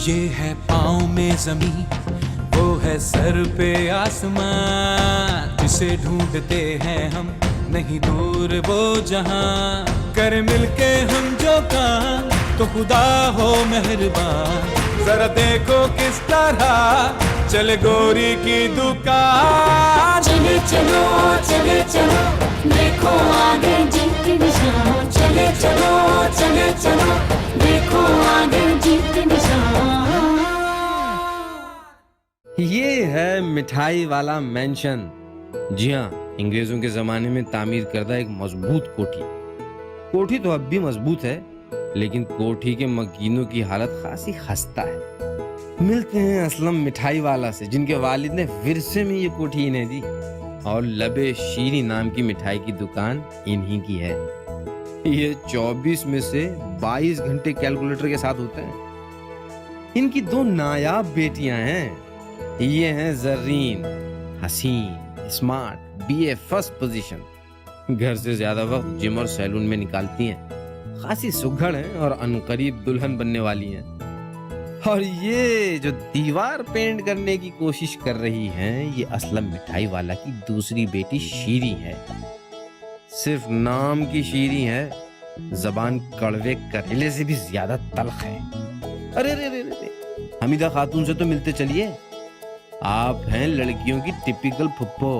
ये है पाँव में जमीन, वो है सर पे आसमां, जिसे ढूंढते हैं हम नहीं दूर वो जहां। कर मिलके हम जो काम तो खुदा हो मेहरबान, जरा देखो किस तरह चले गोरी की दुकान। चले चलो चले चलो, देखो आगे जीत के निशान। चले चलो चले चलो, देखो आगे जीत के निशान। ये है मिठाई वाला मेंशन। जी हाँ, अंग्रेजों के जमाने में तामीर करदा एक मजबूत कोठी। कोठी तो अब भी मजबूत है, लेकिन कोठी के मकीनों की हालत खासी खस्ता है। मिलते हैं असलम मिठाई वाला से, जिनके वालिद ने विरसे में ये कोठी इन्हें दी, और लबे शीरी नाम की मिठाई की दुकान इन्हीं की है। ये 24 में से 22 घंटे कैलकुलेटर के साथ होते हैं। इनकी दो नायाब बेटियां हैं। ये हैं जर्रीन, हसीन, स्मार्ट, बीए फर्स्ट पोजीशन। घर से ज्यादा वक्त जिम और सैलून में निकालती हैं। खासी सुघड़ हैं और अनकरीब दुल्हन बनने वाली हैं। और ये जो दीवार पेंट करने की कोशिश कर रही हैं, ये असलम मिठाई वाला की दूसरी बेटी शीरी है। सिर्फ नाम की शीरी है, जबान कड़वे करेले से भी ज्यादा तल्ख है। अरे रे रे रे, हमीदा खातून से तो मिलते चलिए। आप हैं लड़कियों की टिपिकल फुप्पो,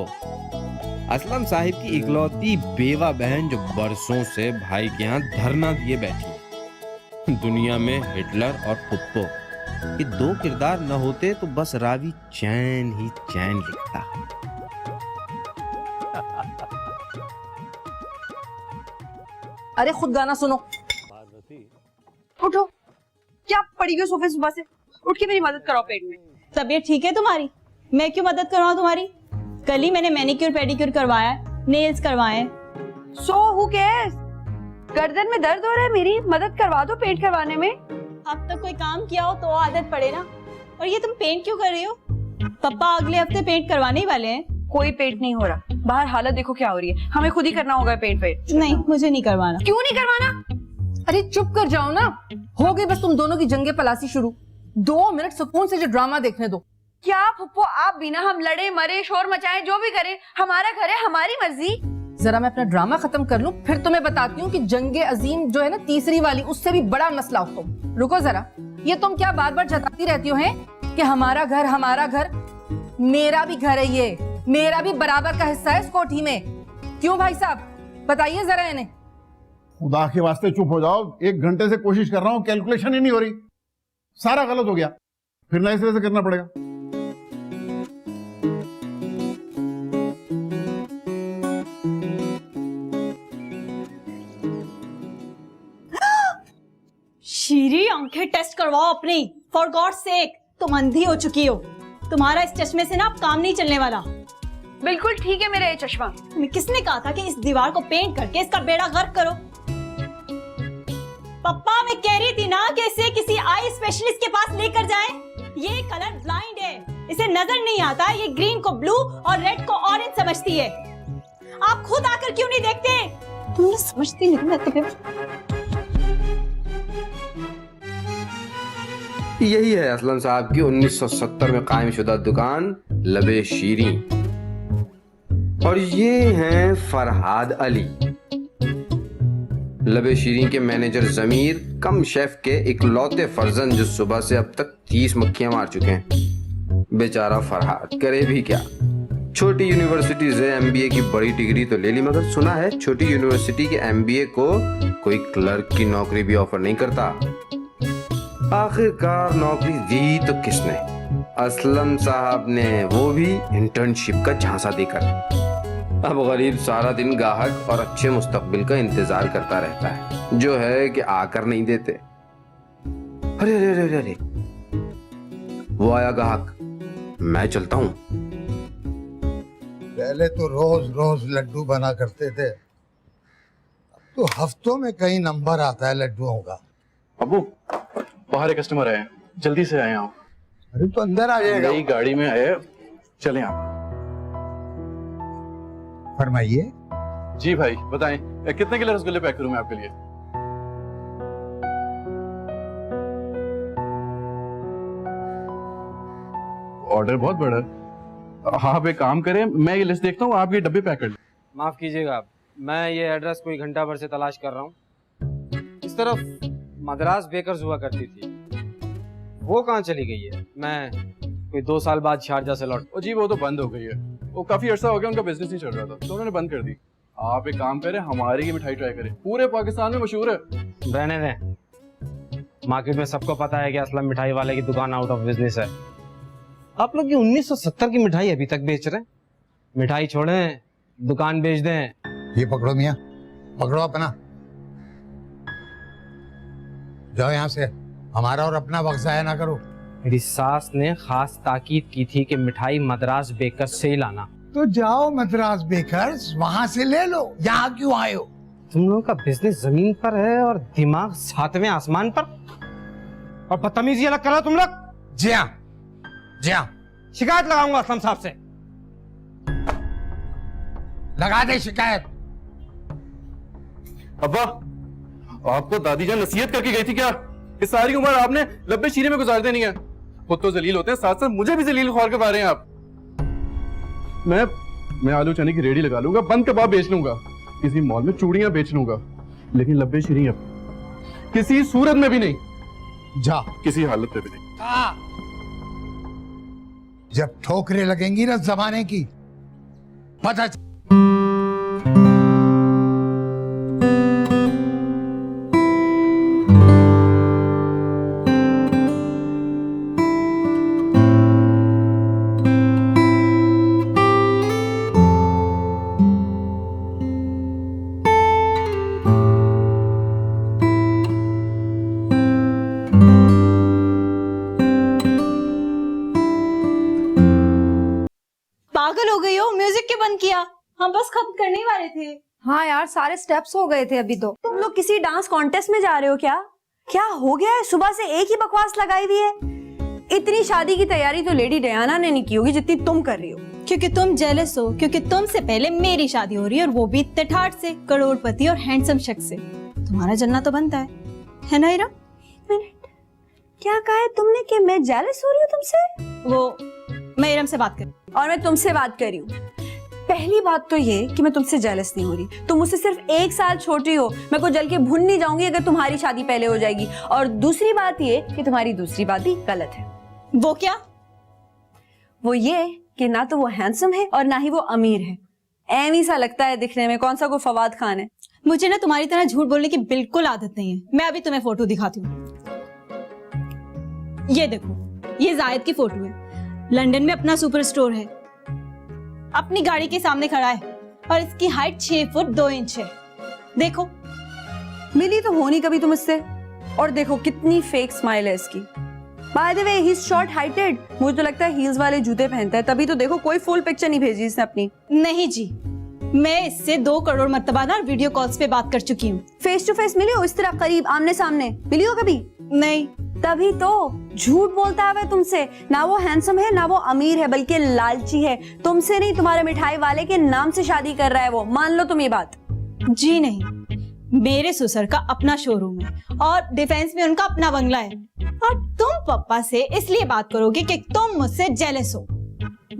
असलम साहिब की इकलौती बेवा बहन, जो बरसों से भाई के यहाँ धरना दिए बैठी। दुनिया में हिटलर और फुप्पो, ये दो किरदार न होते तो बस रावी चैन ही चैन लिखता। अरे खुद गाना सुनो। उठो, क्या पड़ी हुई सोफे सुबह से? उठ के मेरी मदद कराओ पेट में। तबीयत ठीक है तुम्हारी? मैं क्यों मदद करवाऊं तुम्हारी? कल ही मैंने मैनिक्योर पेडिक्योर करवाया है, नेल्स करवाए हैं। So who cares? गर्दन में दर्द हो रहा है मेरी, मदद करवा दो पेंट करवाने में। अब तक कोई काम किया हो तो आदत पड़े ना। और ये तुम पेंट क्यों कर रही हो? पापा अगले हफ्ते पेंट करवाने ही वाले हैं। कोई पेंट नहीं हो रहा, बाहर हालत देखो क्या हो रही है। हमें खुद ही करना होगा पेंट। नहीं, मुझे नहीं करवाना। क्यों नहीं करवाना? अरे चुप कर जाओ ना, हो गई बस तुम दोनों की जंगे पलासी शुरू। 2 मिनट सुकून से जो ड्रामा देखने दो। क्या फुप्पो आप बिना हम लड़े मरे शोर मचाए जो भी करें, हमारा घर है, हमारी मर्जी। जरा मैं अपना ड्रामा खत्म कर लूं, फिर तुम्हें बताती हूँ कि जंगे अजीम जो है ना तीसरी वाली, उससे भी बड़ा मसला हो तुम। रुको जरा, ये तुम क्या बार बार जताती रहती हो हैं कि हमारा घर हमारा घर? मेरा भी घर है ये, मेरा भी बराबर का हिस्सा है इस कोठी में। क्यों भाई साहब, बताइए जरा इन्हें। खुदा के वास्ते चुप हो जाओ। 1 घंटे से कोशिश कर रहा हूँ, कैलकुलेशन ही नहीं हो रही। सारा गलत हो गया, फिर नए सिरे से करना पड़ेगा। शीरी, आंखें टेस्ट करवाओ अपनी, फॉर गॉड सेक। तुम अंधी हो चुकी हो, तुम्हारा इस चश्मे से ना अब काम नहीं चलने वाला। बिल्कुल ठीक है मेरा ये चश्मा। तुम्हें किसने कहा था कि इस दीवार को पेंट करके इसका बेड़ा गर्क करो? पप्पा, मैं कह रही थी ना कि इसे किसी आई स्पेशलिस्ट के पास लेकर जाएं। ये कलर ब्लाइंड है, इसे नजर नहीं आता ये ग्रीन को ब्लू और रेड को ऑरेंज समझती है। आप खुद आकर क्यों नहीं देखते? तुम समझती नहीं ना तुम्हें। यही है असलम साहब की 1970 में कायम शुदा दुकान लबे शीरी। और ये हैं फरहाद अली, लबे शीरी के मैनेजर जमीर कम शेफ के इकलौते फर्जंद, जो सुबह से अब तक 30 मक्खियां मार चुके हैं। बेचारा फरहाद करे भी क्या। छोटी यूनिवर्सिटी से एमबीए की बड़ी डिग्री तो ले ली, मगर सुना है छोटी यूनिवर्सिटी के एमबीए को कोई क्लर्क की नौकरी भी ऑफर नहीं करता। आखिरकार नौकरी दी तो किसने? असलम साहब ने, वो भी इंटर्नशिप का झांसा देकर। अब गरीब सारा दिन गाहक और अच्छे मुस्तकबिल का इंतजार करता रहता है, जो है कि आकर नहीं देते। अरे अरे अरे अरे, वो आया गाहक, मैं चलता हूँ। पहले तो रोज रोज लड्डू बना करते थे, अब तो हफ्तों में कई नंबर आता है लड्डुओं का। अबू, बाहर एक कस्टमर आए हैं, जल्दी से आए आप। अरे तो अंदर आ जाएगा। नई गाड़ी में आए, चलें आप। फरमाइए। जी भाई बताएं, कितने किलो रसगुल्ले पैक करूं मैं आपके लिए? ऑर्डर बहुत बड़ा है। हाँ, आप एक काम करें, मैं ये लिस्ट देखता हूँ, आप ये डब्बे पैक कर लें। माफ कीजिएगा, मैं ये एड्रेस कोई घंटा भर से तलाश कर रहा हूँ। इस तरफ मद्रास बेकर्स हुआ करती थी, वो कहाँ चली गई है? मैं कोई 2 साल बाद शारजा से लौट। ओ जी, वो तो बंद हो गई है, वो काफी अर्सा हो गया, उनका बिजनेस नहीं चल रहा था तो उन्होंने बंद कर दी। आप एक काम करें, हमारी की मिठाई ट्राई करें, पूरे पाकिस्तान में मशहूर है। रहने दें, मार्केट में सबको पता है कि असलम मिठाई वाले की दुकान आउट ऑफ बिजनेस है। आप लोग ये 1970 की मिठाई अभी तक बेच रहे हैं। मिठाई छोड़ें, दुकान बेच दें। ये पकड़ो मियाँ, पकड़ो अपना, जाओ यहाँ से, हमारा और अपना वक्त जाया ना करो। मेरी सास ने खास ताकीद की थी कि मिठाई मद्रास बेकर्स से ही लाना। तो जाओ मद्रास बेकर्स, वहां से ले लो, यहाँ क्यों आए हो? तुम लोगों का बिजनेस जमीन पर है और दिमाग 7वें आसमान पर, और बदतमीजी अलग करो तुम लोग। जी हाँ, जी हाँ, शिकायत लगाऊंगा असलम साहब से। लगा दे शिकायत। अब्बा, आपको दादी जान नसीहत करके गई थी क्या? इस सारी उम्र आपने लब्बे शीरे में गुजार देनी है। खुद तो जलील होते हैं, साथ साथ मुझे भी जलील ख्वार करवा रहे हैं आप। मैं आलू चने की रेडी लगा लूंगा, बंद कबाब बेच लूंगा, किसी मॉल में चूड़ियां बेच लूंगा, लेकिन लब्बे शीरे अब किसी सूरत में भी नहीं, जा, किसी हालत में भी नहीं। जब ठोकरें लगेंगी ना जमाने की, पता पागल हो गई हो, म्यूजिक क्यों बंद किया? हम बस खत्म करने ही वाले थे। हाँ यार, सारे स्टेप्स हो गए थे अभी तो। तुम लोग किसी डांस कॉन्टेस्ट में जा रहे हो क्या? क्या हो गया है? सुबह से एक ही बकवास लगाई हुई है। इतनी शादी की तैयारी तो लेडी डयाना ने नहीं की होगी जितनी तुम कर रही हो। क्योंकि तुम जेलस हो, क्योंकि तुमसे पहले मेरी शादी हो रही है, और वो भी इतने ठाठ से, करोड़पति और हैंडसम शख्स से। तुम्हारा जलना तो बनता है ना इरा? मिनट, क्या कहा है तुमने कि मैं जेलस हो रही हूँ तुमसे? वो मैं इरम से बात कर, और मैं तुमसे बात कर रही हूँ। पहली बात तो ये कि मैं तुमसे जेलस नहीं हो रही, तुम मुझसे सिर्फ 1 साल छोटी हो। मैं को जल के भून नहीं जाऊंगी अगर तुम्हारी शादी पहले हो जाएगी। और दूसरी बात ये कि तुम्हारी दूसरी बात भी गलत है। वो क्या? वो ये कि ना तो वो हैंडसम है और ना ही वो अमीर है। ऐवी सा लगता है दिखने में, कौन सा कोई फवाद खान है। मुझे ना तुम्हारी तरह झूठ बोलने की बिल्कुल आदत नहीं है। मैं अभी तुम्हें फोटो दिखाती हूँ। ये देखो, ये जायद की फोटो है। लंदन में अपना सुपर स्टोर है, अपनी गाड़ी के सामने खड़ा है, और इसकी हाइट 6 फुट 2 इंच है। देखो, मिली तो होनी कभी तुम इससे। और देखो कितनी फेक स्माइल है इसकी। By the way, he is short heighted. मुझे तो लगता है हील्स वाले जूते पहनता है, तभी तो देखो कोई फुल पिक्चर नहीं भेजी इसने अपनी। नहीं जी, मैं इससे 2 करोड़ मर्तबा ना वीडियो कॉल्स पे बात कर चुकी हूँ। फेस टू फेस मिली हो इस तरह करीब आमने सामने? मिली हो कभी? नहीं। तभी तो झूठ बोलता है वह तुमसे। ना वो हैंडसम है, ना वो अमीर है, बल्कि लालची है। तुमसे नहीं, तुम्हारे मिठाई वाले के नाम से शादी कर रहा है वो। मान लो तुम ये बात। जी नहीं, मेरे ससुर का अपना शोरूम है और डिफेंस में उनका अपना बंगला है। और तुम पप्पा से इसलिए बात करोगे कि तुम मुझसे जेलस हो।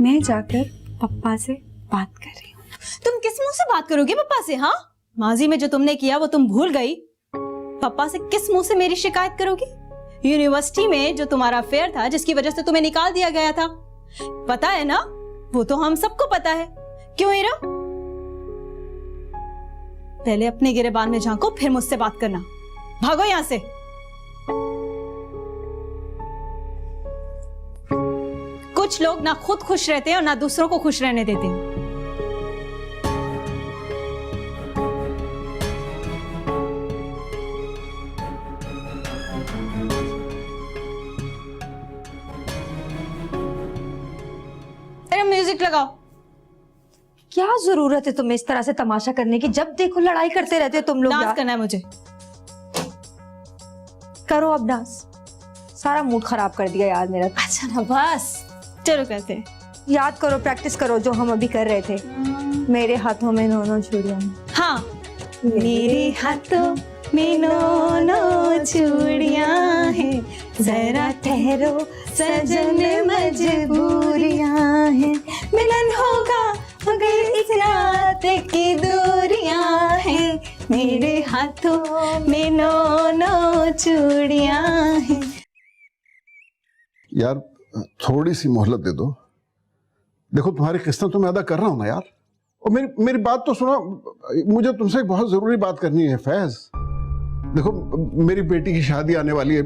मैं जाकर पप्पा से बात कर रही हूँ। तुम किस मुंह से बात करोगे पप्पा से? हाँ, माजी में जो तुमने किया वो तुम भूल गई। पप्पा से किस मुंह से मेरी शिकायत करोगी? यूनिवर्सिटी में जो तुम्हारा अफेयर था, जिसकी वजह से तुम्हें निकाल दिया गया था, पता है ना? वो तो हम सबको पता है। क्यों हीरा? पहले अपने गिरेबान में झांको, फिर मुझसे बात करना। भागो यहां से। कुछ लोग ना खुद खुश रहते हैं और ना दूसरों को खुश रहने देते हैं। म्यूजिक लगाओ। क्या जरूरत है तुम्हें इस तरह से तमाशा करने की? जब देखो लड़ाई करते रहते हो तुम लोग। डांस करना है मुझे। करो अब डांस। सारा मूड खराब कर दिया यार मेरा। अच्छा ना, बस चलो करते हैं। याद करो, प्रैक्टिस करो जो हम अभी कर रहे थे। मेरे हाथों में दोनों चूड़ियां। हाँ, मेरे हाथों में दोनों चूड़ियां हैं, जरा ठहरो सजन, मजबूरियां हैं, मिलन होगा मगर इस रात की दूरियां हैं, मेरे हाथों में नो नो चूड़ियां हैं। यार थोड़ी सी मोहलत दे दो। देखो तुम्हारी किस्तें तो मैं अदा कर रहा हूं ना यार। और मेरी बात तो सुनो, मुझे तुमसे एक बहुत जरूरी बात करनी है फैज। देखो मेरी बेटी की शादी आने वाली है,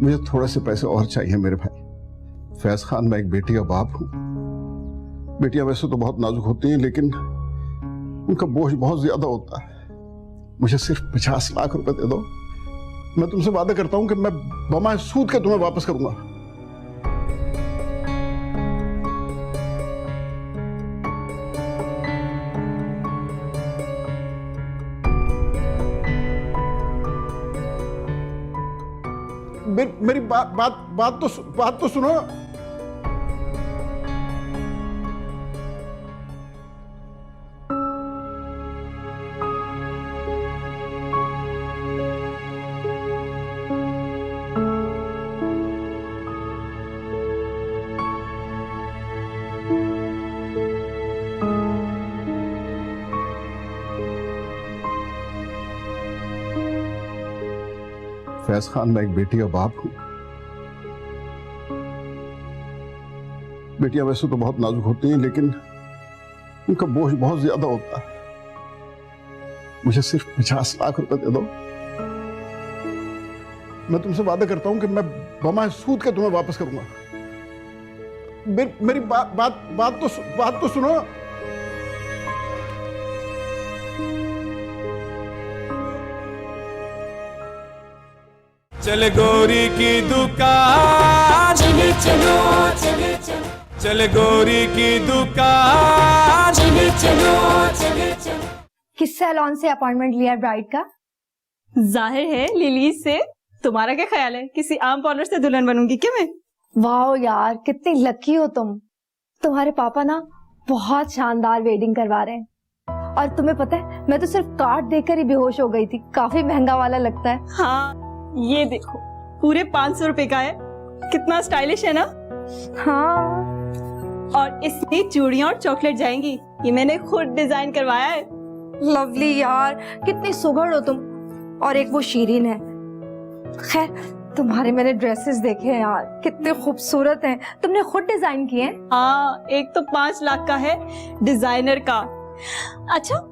मुझे थोड़े से पैसे और चाहिए मेरे भाई। फैज खान, मैं एक बेटी का बाप हूं। बेटियां वैसे तो बहुत नाजुक होती हैं, लेकिन उनका बोझ बहुत ज्यादा होता है। मुझे सिर्फ 50 लाख रुपए दे दो, मैं तुमसे वादा करता हूं कि मैं बमाए सूद के तुम्हें वापस करूंगा। मेरी बात तो सुनो। फैज खान, मैं एक बेटी का बाप हूं। बेटियां वैसे तो बहुत नाजुक होती हैं, लेकिन उनका बोझ बहुत ज्यादा होता है। मुझे सिर्फ 50 लाख रुपए दे दो, मैं तुमसे वादा करता हूं कि मैं बमाए सूद के तुम्हें वापस करूंगा। मेरी बात तो सुनो। चले गोरी की दुकान, चले चलो चले चलो, चले गोरी की दुकान। चले चलो चले चलो। किस सैलून से अपॉइंटमेंट लिया ब्राइड का? जाहिर है लिली से। तुम्हारा क्या ख्याल है, किसी आम पार्लर से दुल्हन बनूंगी क्या मैं? वाह यार, कितनी लकी हो तुम। तुम्हारे पापा ना बहुत शानदार वेडिंग करवा रहे हैं। और तुम्हें पता है, मैं तो सिर्फ कार्ड देखकर ही बेहोश हो गई थी। काफी महंगा वाला लगता है। हाँ ये देखो, पूरे 500 रुपए का है। कितना स्टाइलिश है ना? हाँ। और इसमें चूड़ियां और चॉकलेट जाएंगी। ये मैंने खुद डिजाइन करवाया है। लवली यार, कितनी सुघड़ हो तुम। और एक वो शीरीन है। खैर, तुम्हारे मैंने ड्रेसेस देखे हैं यार, कितने खूबसूरत हैं। तुमने खुद डिजाइन किए हैं? हाँ, एक तो 5 लाख का है डिजाइनर का। अच्छा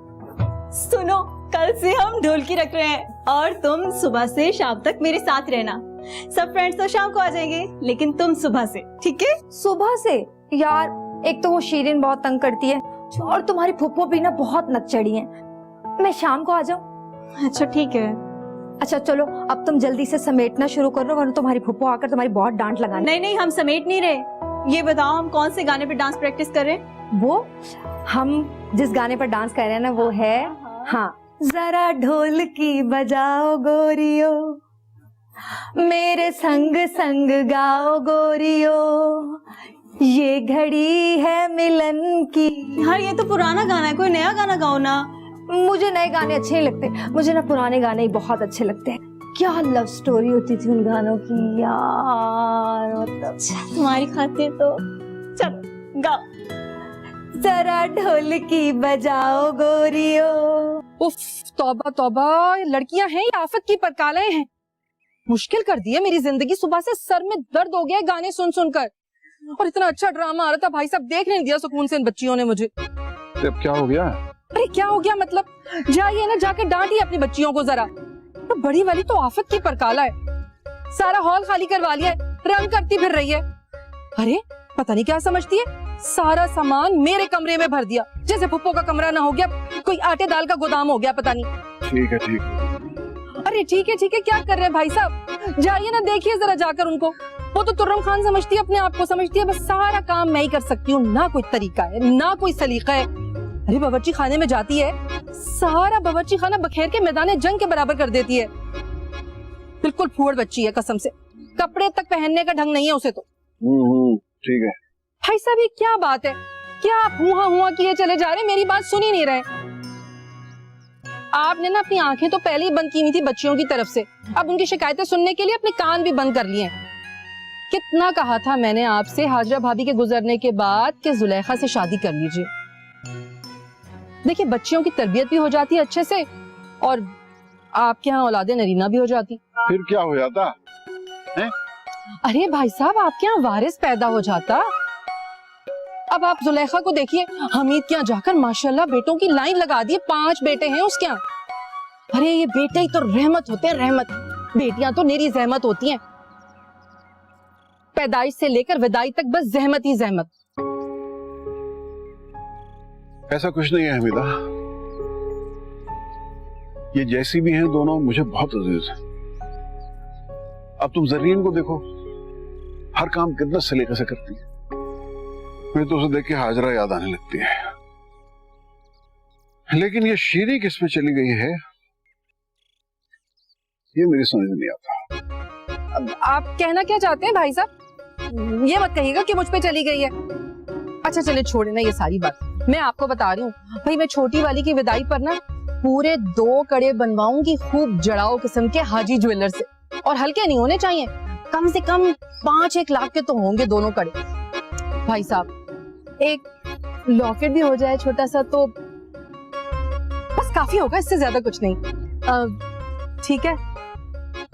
सुनो, कल से हम ढोलकी रख रहे हैं और तुम सुबह से शाम तक मेरे साथ रहना। सब फ्रेंड्स तो शाम को आ जाएंगे, लेकिन तुम सुबह से, ठीक है? सुबह से? यार, एक तो वो शीरीन बहुत तंग करती है और तुम्हारी फुप्पो भी ना बहुत नकचड़ी है। मैं शाम को आ जाऊं? अच्छा ठीक है। अच्छा चलो, अब तुम जल्दी से समेटना शुरू कर लो, वरना तुम्हारी फुप्पो आकर तुम्हारी बहुत डांट लगाने। नहीं नहीं, हम समेट नहीं रहे। ये बताओ, हम कौन से गाने पे डांस प्रैक्टिस कर रहे हैं? वो हम जिस गाने पर डांस कर रहे हैं ना, वो है, हाँ, जरा ढोलकी बजाओ गोरियो, मेरे संग संग गाओ गोरियो, ये घड़ी है मिलन की। यार ये तो पुराना गाना है, कोई नया गाना गाओ ना। मुझे नए गाने अच्छे नहीं लगते, मुझे ना पुराने गाने ही बहुत अच्छे लगते हैं। क्या लव स्टोरी होती थी उन गानों की यार, मतलब तुम्हारी खातिर तो चलो गाओ। जरा ढोलकी बजाओ गोरियो। उफ, तौबा तौबा, लड़कियां हैं या आफत की परकालें हैं। मुश्किल कर दी है मेरी जिंदगी। सुबह से सर में दर्द हो गया है गाने सुन सुनकर। और इतना अच्छा ड्रामा आ रहा था, भाई साहब देख नहीं दिया सुकून से इन बच्चियों ने मुझे। अब क्या हो गया? अरे क्या हो गया मतलब, जाइए ना जाके डांटिए अपनी बच्चियों को जरा। तो बड़ी वाली तो आफत की परकाला है, सारा हॉल खाली करवा लिया है, रंग करती फिर रही है। अरे पता नहीं क्या समझती है, सारा सामान मेरे कमरे में भर दिया, जैसे पुप्पो का कमरा ना हो गया, कोई आटे दाल का गोदाम हो गया पता नहीं। ठीक है ठीक है। अरे ठीक है क्या कर रहे हैं भाई साहब, जाइए ना देखिए जरा जाकर उनको। वो तो तुर्रम खान समझती है अपने आप को, समझती है बस सारा काम मैं ही कर सकती हूँ, ना कोई तरीका है ना कोई सलीका है। अरे बावर्ची खाने में जाती है, सारा बावर्ची खाना बखेर के मैदान जंग के बराबर कर देती है। बिल्कुल फूहड़ बच्ची है कसम से, कपड़े तक पहनने का ढंग नहीं है उसे तो। ठीक है भाई साहब ये क्या बात है, क्या आप हुआ हुआ किए चले जा रहे, मेरी बात सुन ही नहीं रहे। आपने ना अपनी आंखें तो पहले ही बंद की हुई थी बच्चियों की तरफ से, अब उनकी शिकायतें सुनने के लिए अपने कान भी बंद कर लिए हैं। कितना कहा था मैंने आपसे हाजरा भाभी के गुजरने के बाद कि जुलेखा से शादी कर लीजिए। देखिए बच्चियों की तरबियत भी हो जाती है अच्छे से और आपके यहाँ औलादे नरीना भी हो जाती। फिर क्या हो जाता है? अरे भाई साहब आपके यहाँ वारिस पैदा हो जाता। अब आप जुलेखा को देखिए, हमीद के यहाँ जाकर माशाल्लाह बेटों की लाइन लगा दी, 5 बेटे हैं उसके यहाँ। अरे ये बेटे ही तो रहमत होते हैं, रहमत। बेटियां तो मेरी जहमत होती हैं, पैदाइश से लेकर विदाई तक बस जहमत ही जहमत। ऐसा कुछ नहीं है हमीदा, ये जैसी भी हैं दोनों मुझे बहुत अजीज है। अब तुम जरीन को देखो, हर काम कितना सलीके से करती है, मुझे तो उसे देख के हाजरा याद आने लगती है। लेकिन ये शीरी किस में चली गई है ये मेरी समझ नहीं आता। अब आप कहना क्या चाहते हैं भाई साहब? ये मत कहिएगा कि मुझ पे चली गई है। अच्छा चले छोड़े ना ये सारी बात, मैं आपको बता रही हूँ भाई, मैं छोटी वाली की विदाई पर ना पूरे 2 कड़े बनवाऊंगी खूब जड़ाओ किस्म के हाजी ज्वेलर से, और हल्के नहीं होने चाहिए, कम से कम 5-1 लाख के तो होंगे दोनों कड़े। भाई साहब एक लॉकेट भी हो जाए छोटा सा तो बस काफी होगा, इससे ज्यादा कुछ नहीं। ठीक है?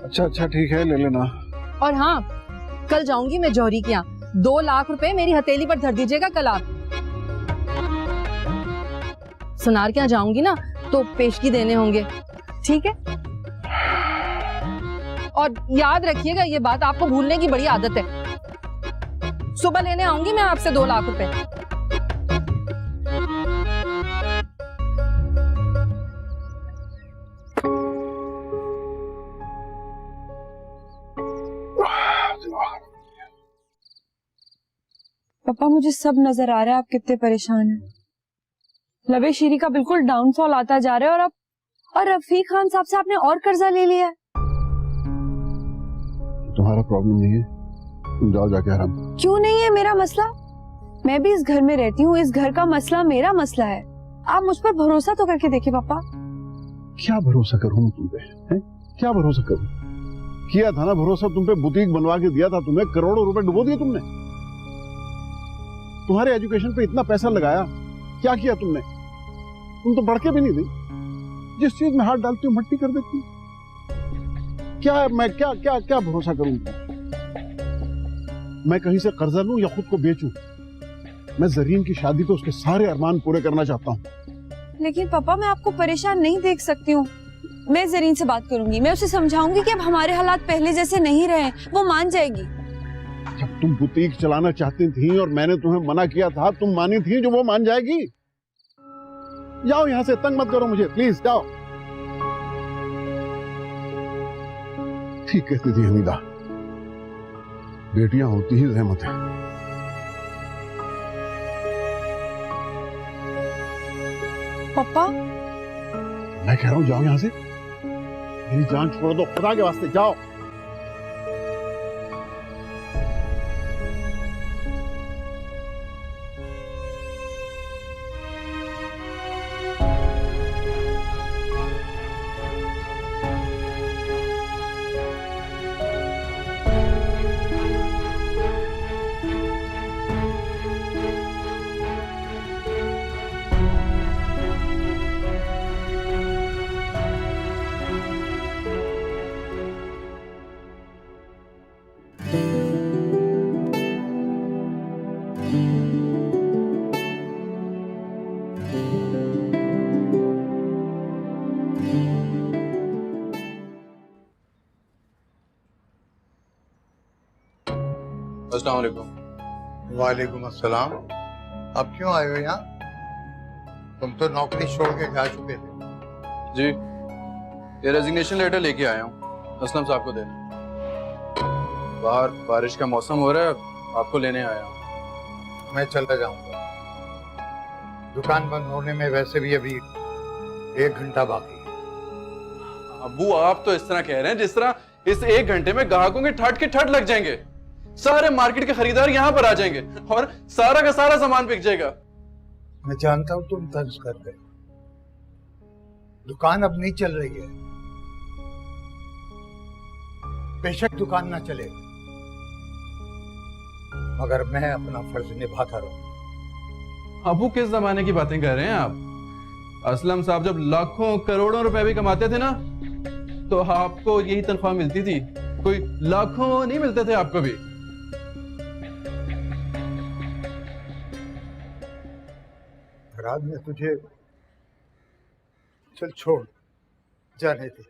अच्छा ठीक है, ले लेना। और हाँ, कल जाऊंगी मैं जौहरी के यहाँ, 2 लाख रुपए मेरी हथेली पर धर दीजिएगा कल आप। सुनार के यहाँ जाऊंगी ना तो पेशगी देने होंगे, ठीक है? और याद रखिएगा ये बात, आपको भूलने की बड़ी आदत है। सुबह लेने आऊंगी मैं आपसे 2 लाख रुपए। पापा मुझे सब नजर आ रहा है आप कितने परेशान हैं। लबे शीरी का बिल्कुल डाउनफॉल आता जा रहा है, और रफीक खान साहब से आपने और कर्जा ले लिया है। तुम्हारा प्रॉब्लम नहीं है, तुम जाओ जाके आराम। क्यों नहीं है मेरा मसला? मैं भी इस घर में रहती हूँ, इस घर का मसला मेरा मसला है। आप मुझ पर भरोसा तो करके देखिए पापा। क्या भरोसा करूं तुम पे? क्या भरोसा करूं? किया था ना भरोसा तुम पे, बुटीक बनवा के दिया था तुम्हें, करोड़ों रुपए डुबो दिए तुमने। तुम्हारे एजुकेशन पे इतना पैसा लगाया, क्या किया तुमने? तुम तो बढ़के भी नहीं दी, जिस चीज में हाथ डालती हो मट्टी कर देती हो। क्या मैं क्या क्या क्या भरोसा करूं? मैं कहीं से कर्जा लूं या खुद को बेचूं? मैं जरीन की शादी पे उसके सारे अरमान पूरे करना चाहता हूं। लेकिन पापा मैं आपको परेशान नहीं देख सकती हूँ। मैं जरीन से बात करूंगी, मैं उसे समझाऊंगी कि अब हमारे हालात पहले जैसे नहीं रहे, वो मान जाएगी। जब तुम बुटीक चलाना चाहती थी और मैंने तुम्हें मना किया था, तुम मानी थी जो वो मान जाएगी? जाओ यहां से, तंग मत करो मुझे प्लीज, जाओ। ठीक कहती थी हमीदा, बेटियां होती ही रहमत है। पापा मैं कह रहा हूं जाओ यहां से, मेरी जान छोड़ दो खुदा के वास्ते, जाओ। अस्सलाम वालेकुम। वालेकुम अस्सलाम। अब क्यों आए हो यहाँ? तुम तो नौकरी छोड़ के जा चुके थे। जी, ये रेजिग्नेशन लेटर लेके आया हूँ असलम साहब को देने। बाहर बारिश का मौसम हो रहा है, आपको लेने आया हूँ। मैं चला जाऊंगा, दुकान बंद होने में वैसे भी अभी 1 घंटा बाकी है। अबू आप तो इस तरह कह रहे हैं जिस तरह इस 1 घंटे में ग्राहकों के ठट लग जाएंगे, सारे मार्केट के खरीदार यहाँ पर आ जाएंगे और सारा का सारा सामान बिक जाएगा। मैं जानता हूं तुम तंज कर गए, दुकान अब नहीं चल रही है। बेशक दुकान ना चले, मगर मैं अपना फर्ज निभाता रहूं। अबू किस जमाने की बातें कर रहे हैं आप? असलम साहब जब लाखों करोड़ों रुपए भी कमाते थे ना, तो आपको यही तनख्वाह मिलती थी, कोई लाखों नहीं मिलते थे आपको भी। रात में तुझे चल छोड़, जाने दे।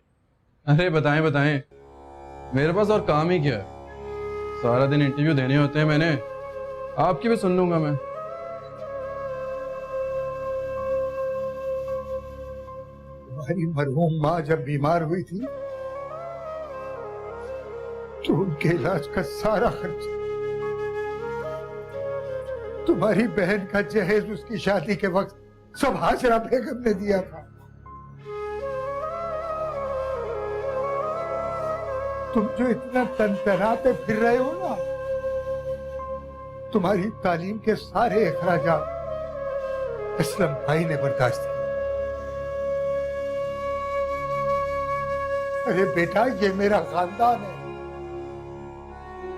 अरे बताएं बताएं, मेरे पास और काम ही क्या है? सारा दिन इंटरव्यू देने होते हैं मैंने, आपकी भी सुन लूंगा मैं। तुम्हारी मरहूम माँ जब बीमार हुई थी तो उनके इलाज का सारा खर्च, तुम्हारी बहन का जहेज उसकी शादी के वक्त सब हाजरा बेगम ने दिया था। तुम जो इतना तनतनाते फिर रहे हो ना, तुम्हारी तालीम के सारे अखराजात असलम भाई ने बर्दाश्त किए। अरे बेटा, ये मेरा खानदान है,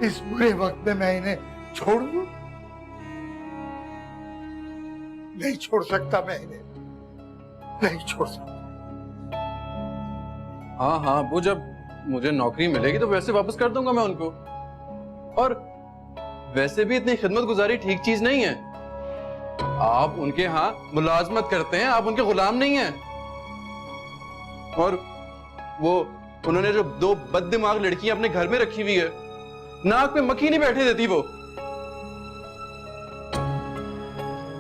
इस बुरे वक्त में मैं इन्हें छोड़ दूं? नहीं छोड़ सकता, मैं इन्हें नहीं छोड़ सकता। हाँ हाँ, वो जब मुझे नौकरी मिलेगी तो वैसे वापस कर दूंगा मैं उनको। और वैसे भी इतनी खिदमत गुजारी ठीक चीज नहीं है। आप उनके यहाँ मुलाजमत करते हैं, आप उनके गुलाम नहीं हैं। और वो उन्होंने जो 2 बददिमाग लड़कियां अपने घर में रखी हुई है, नाक पे मक्खी नहीं बैठे देती वो।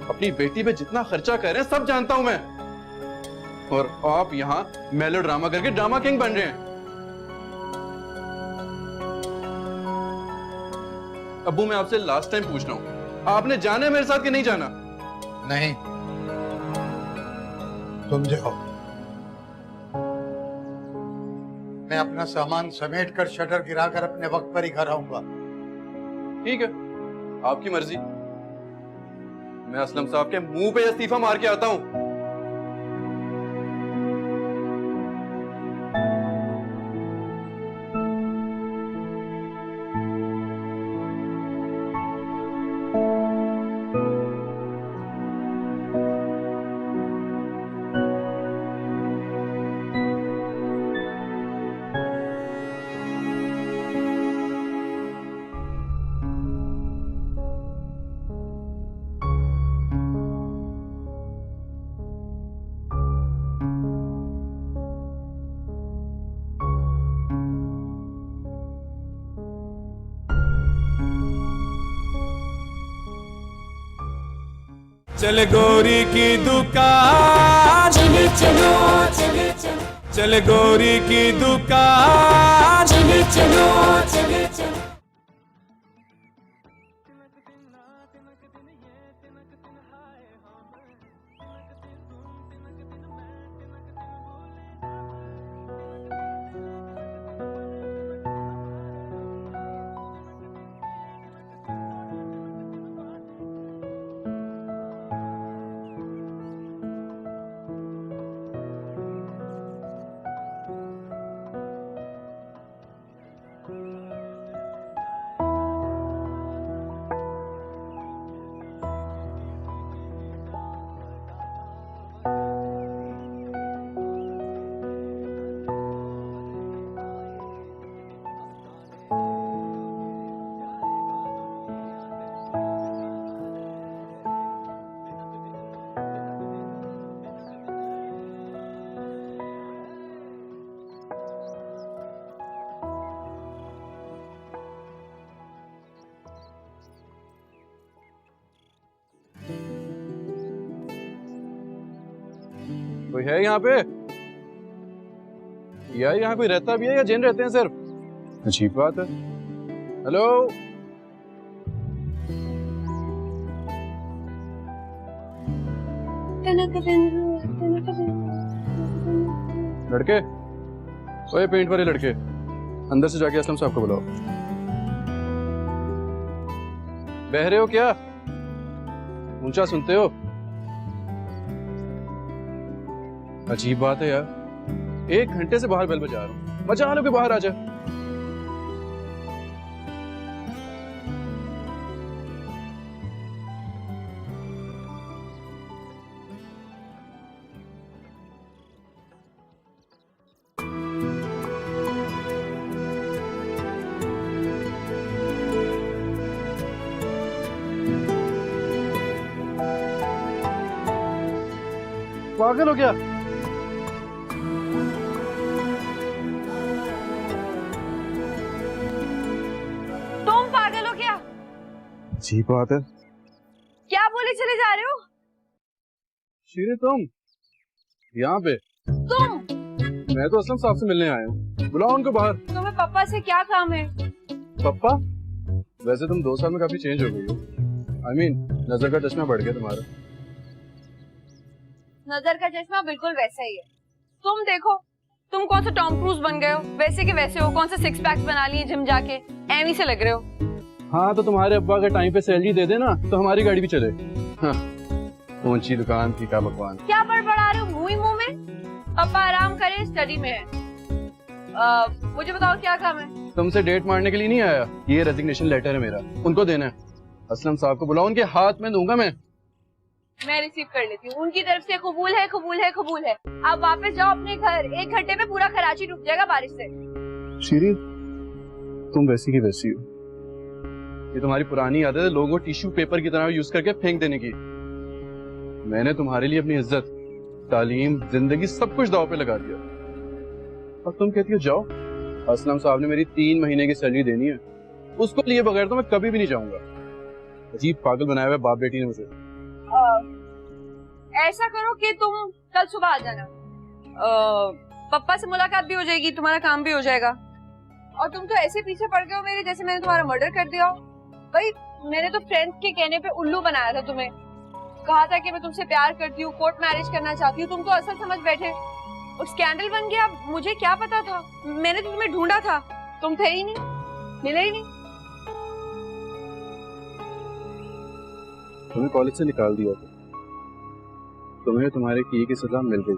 अपनी बेटी पे जितना खर्चा कर रहे हैं सब जानता हूं मैं, और आप यहाँ मेलो ड्रामा करके ड्रामा किंग बन रहे हैं। अब्बू मैं आपसे लास्ट टाइम पूछ रहा हूं, आपने जाना है मेरे साथ कि नहीं जाना? नहीं, तुम जाओ, मैं अपना सामान समेट कर शटर गिराकर अपने वक्त पर ही घर आऊंगा। ठीक है, आपकी मर्जी। मैं असलम साहब के मुंह पे इस्तीफा मार के आता हूं। चले गोरी की दुकान, चले चलो चले चलो, चले गोरी की दुकान, चले चलो चले चलो। कोई है यहाँ पे? यार यहाँ कोई रहता भी है या जिन रहते हैं सिर्फ? अजीब बात है। हेलो, लड़के, ओए पेंट वाले लड़के, अंदर से जाके असलम साहब को बुलाओ। बह रहे हो क्या? ऊंचा सुनते हो? अजीब बात है यार, 1 घंटे से बाहर बेल बजा रहा हूँ, बचा लो कि बाहर आ जा। पागल हो गया? तुम पागल हो क्या? अजीब बात है। क्या बोले चले जा रहे हो? शीरे तुम यहाँ पे? तुम? मैं तो असलम साहब से मिलने आया हूँ, बुलाओ उनको बाहर। तुम्हें पापा से क्या काम है? पापा? वैसे तुम 2 साल में काफी चेंज हो गई हो। I mean, नजर का चश्मा बढ़ गया तुम्हारा। नजर का चश्मा बिल्कुल वैसा ही है। तुम देखो, तुम कौन सा टॉम क्रूज बन गए हो, वैसे के वैसे हो, कौन सा 6 पैक्स बना लिए जिम जाके, एवी से लग रहे हो। हाँ तो तुम्हारे अब्बा अगर टाइम पे सैलरी दे देना तो हमारी गाड़ी भी चले। हाँ, ऊंची दुकान फीका पकवान। क्या बड़बड़ा रहे हो मुंह ही मुंह में? पापा आराम करे, स्टडी में है। मुझे बताओ क्या काम है? तुमसे डेट मारने के लिए नहीं आया, ये रेजिग्नेशन लेटर है मेरा, उनको देना है। असलम साहब को बुलाओ, उनके हाथ में दूंगा मैं रिसीव कर लेती हूँ। उनकी तरफ से कबूल है, कबूल है, कबूल है। आप वापस जाओ अपने घर, 1 घंटे में पूरा कराची डूब जाएगा बारिश से। शीरी, तुम वैसी की वैसी हो। ये तुम्हारी पुरानी आदत है लोगों को टिश्यू पेपर की तरह यूज करके फेंक देने की। मैंने तुम्हारे लिए अपनी इज्जत, तालीम, जिंदगी सब कुछ दांव पे लगा दिया, और तुम कहती हो जाओ। असलम साहब ने मेरी 3 महीने की सैलरी देनी है, उसको लिए बगैर तो मैं कभी भी नहीं जाऊंगा। अजीब पागल बनाया हुआ बाप बेटी ने मुझे। ऐसा करो कि तुम कल सुबह आ जाना, पापा से मुलाकात भी हो जाएगी, तुम्हारा काम भी हो जाएगा। और तुम तो ऐसे पीछे पड़ गए हो मेरे, जैसे मैंने तुम्हारा मर्डर कर दिया हो। भाई मैंने तो फ्रेंड्स के कहने पे उल्लू बनाया था तुम्हें, कहा था कि मैं तुमसे प्यार करती हूँ, कोर्ट मैरिज करना चाहती हूँ। तुम तो असल समझ बैठे और स्कैंडल बन गया। मुझे क्या पता था? मैंने तो तुम्हें ढूंढा था, तुम थे ही नहीं, मिले ही नहीं। तुम्हें कॉलेज से निकाल दिया था, तुम्हें तुम्हारे किए की सजा मिल गई।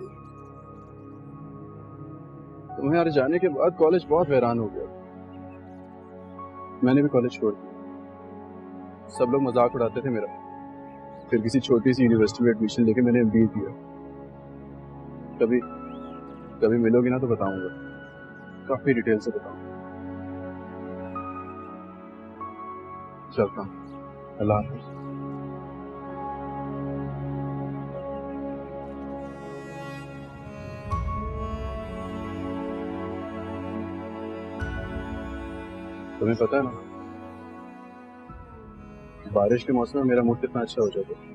तुम्हें यहाँ जाने के बाद कॉलेज बहुत हैरान हो गया। मैंने भी कॉलेज छोड़ दिया। सब लोग मजाक उड़ाते थे मेरा। फिर किसी छोटी सी यूनिवर्सिटी में एडमिशन लेके मैंने एमबीए किया। कभी कभी मिलोगी ना तो बताऊंगा, काफी डिटेल से बताऊंगा। चलता हूँ, अल्लाह हाफ़िज़। तुम्हें पता है ना, बारिश के मौसम में मेरा मूड कितना अच्छा हो जाता है।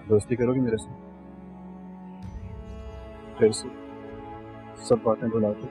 दोस्ती करोगी मेरे से? फिर से सब बातें भुला दो।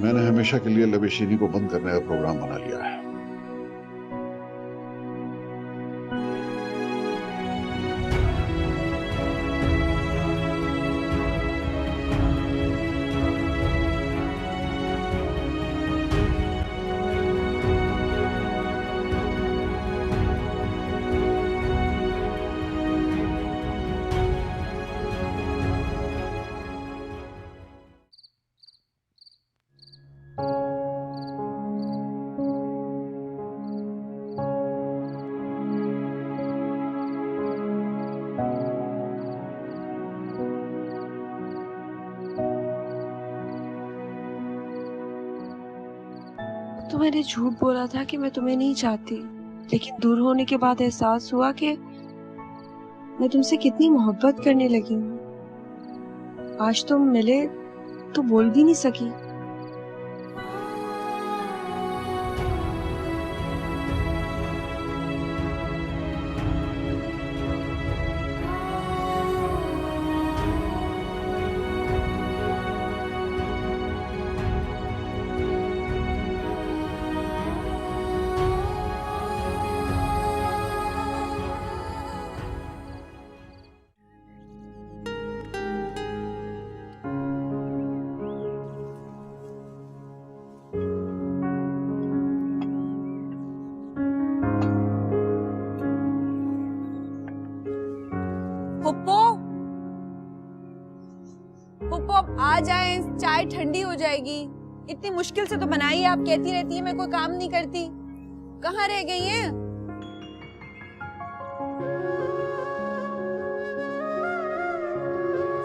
मैंने हमेशा के लिए लबेशीनी को बंद करने का प्रोग्राम बना लिया है। तो मैंने झूठ बोला था कि मैं तुम्हें नहीं चाहती, लेकिन दूर होने के बाद एहसास हुआ कि मैं तुमसे कितनी मोहब्बत करने लगी हूँ। आज तुम मिले तो बोल भी नहीं सकी। पुप्पो, पुप्पो अब आ जाए, चाय ठंडी हो जाएगी। इतनी मुश्किल से तो बनाई, आप कहती रहती है मैं कोई काम नहीं करती। कहाँ रह गई हैं?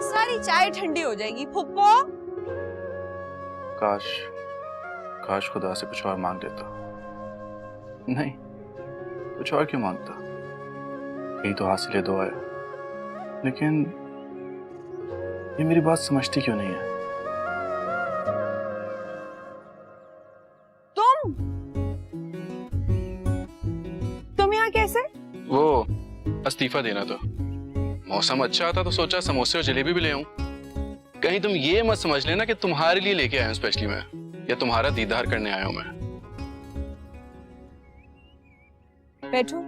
सारी चाय ठंडी हो जाएगी। पुप्पो, काश खुदा से कुछ और मांग लेता। नहीं, कुछ और क्यों मांगता? यही तो हासिल दुआ है। लेकिन ये मेरी बात समझती क्यों नहीं है? तुम यहाँ कैसे? वो इस्तीफा देना था। मौसम अच्छा था तो सोचा समोसे और जलेबी भी ले आऊं। कहीं तुम ये मत समझ लेना कि तुम्हारे लिए लेके आया हूं स्पेशली मैं, या तुम्हारा दीदार करने आया हूं मैं। बैठो।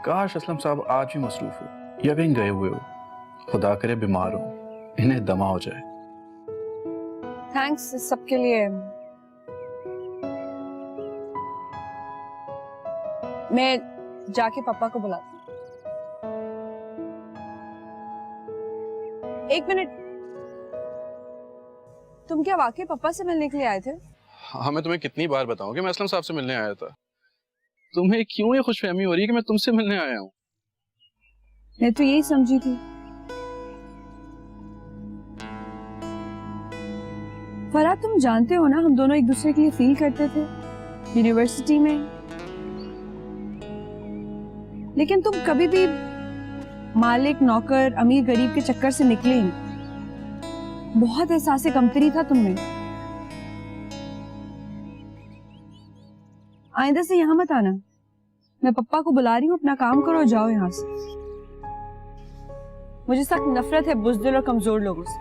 काश असलम साहब आज भी मसरूफ हो या कहीं गए हुए हो। खुदा करे बीमार हो, इन्हें दमा हो जाए। थैंक्स सबके लिए। मैं जाके पापा को बुलाती हूँ। एक मिनट, तुम क्या वाकई पापा से मिलने के लिए आए थे? हाँ, मैं तुम्हें कितनी बार बताऊं कि मैं असलम साहब से मिलने आया था। तुम्हें क्यों ये खुशफहमी हो रही है कि मैं तुमसे मिलने आया हूँ? मैं तो यही समझी थी। फराह, तुम जानते हो ना हम दोनों एक दूसरे के लिए फील करते थे यूनिवर्सिटी में, लेकिन तुम कभी भी मालिक नौकर अमीर गरीब के चक्कर से निकले ही नहीं। बहुत एहसास कमतरी था तुमने। आइंदा से यहाँ मत आना। मैं पप्पा को बुला रही हूँ, अपना काम करो, जाओ यहाँ से। मुझे सख्त नफरत है बुज़दिल और कमजोर लोगों से।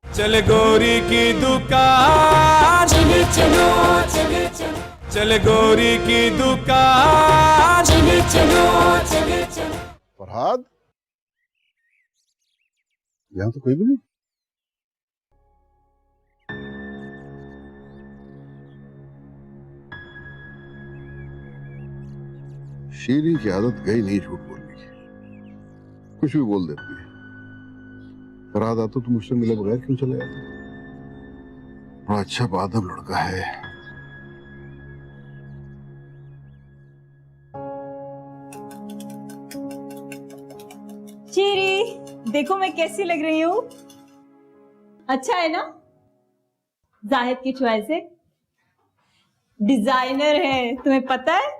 चले गोरी की दुकान, चले चलो चले चलो, चले गोरी की दुकान, चले चलो चले चलो। फरहाद, यहाँ तो कोई भी नहीं। शीरी की आदत गई नहीं झूठ बोलने की, कुछ भी बोल देती है। फरहाद आता तो मुझसे मिले बगैर क्यों चले जाते? बड़ा अच्छा बादब लड़का है, चीरी, देखो मैं कैसी लग रही हूँ। अच्छा है ना? जाहिद की चॉइस है, डिजाइनर है, तुम्हें पता है?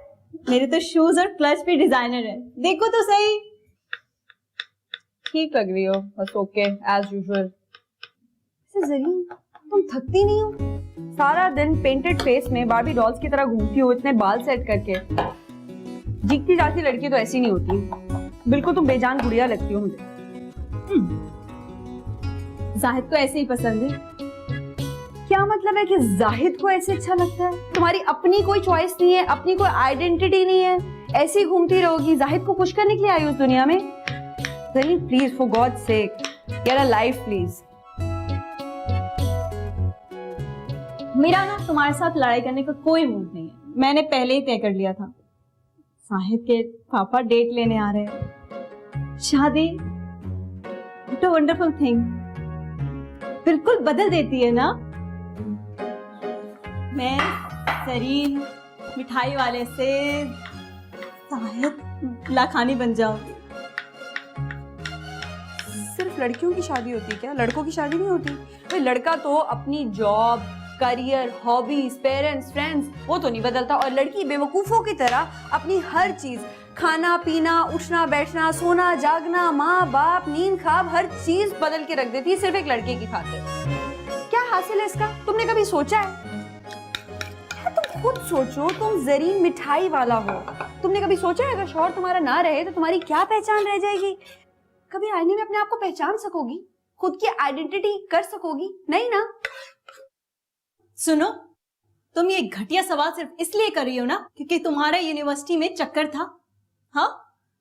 मेरे तो शूज और क्लच भी डिजाइनर है, देखो तो सही। ठीक लग रही हो, बस ओके एज यूजुअल। जरीन, तुम थकती नहीं हो? सारा दिन पेंटेड फेस में बार्बी डॉल्स की तरह घूमती हो, इतने बाल सेट करके। जीतती जाती लड़की तो ऐसी नहीं होती। बिल्कुल तुम बेजान गुड़िया लगती हो मुझे। जाहिद को ऐसे ही पसंद है। क्या मतलब है कि जाहिद को ऐसे अच्छा लगता है? तुम्हारी अपनी कोई चॉइस नहीं है, अपनी कोई आइडेंटिटी नहीं है, ऐसी घूमती रहोगी। जाहिद को खुश करने के लिए आई हो उस दुनिया में? Zareen please, for God sake, get a life please. मेरा ना तुम्हारे साथ लड़ाई करने का कोई मूड नहीं है, मैंने पहले ही तय कर लिया था। साहिद के पापा डेट लेने आ रहे हैं। शादी इट्स अ वंडरफुल थिंग, बिल्कुल बदल देती है ना। मैं सरीन मिठाई वाले से साहिद लाखानी बन जाऊंगी। सिर्फ लड़कियों की शादी होती है क्या? लड़कों की शादी नहीं होती? भाई लड़का तो अपनी job, career, hobbies, parents, friends वो तो नहीं बदलता, और लड़की बेवकूफों की तरह अपनी हर चीज, खाना पीना, उठना बैठना, सोना जागना, माँ बाप, नींद ख्वाब, हर चीज बदल के रख देती है सिर्फ एक लड़के की खातिर। क्या हासिल है इसका? तुमने कभी सोचा है? तुम खुद सोचो, तुम जरीन मिठाई वाला हो। तुमने कभी सोचा है अगर शौहर तुम्हारा ना रहे तो तुम्हारी क्या पहचान रह जाएगी? कभी आईने में अपने आप को पहचान सकोगी? खुद की आइडेंटिटी कर सकोगी? नहीं ना। सुनो, तुम ये घटिया सवाल सिर्फ इसलिए कर रही हो ना क्योंकि तुम्हारा यूनिवर्सिटी में चक्कर था। हाँ,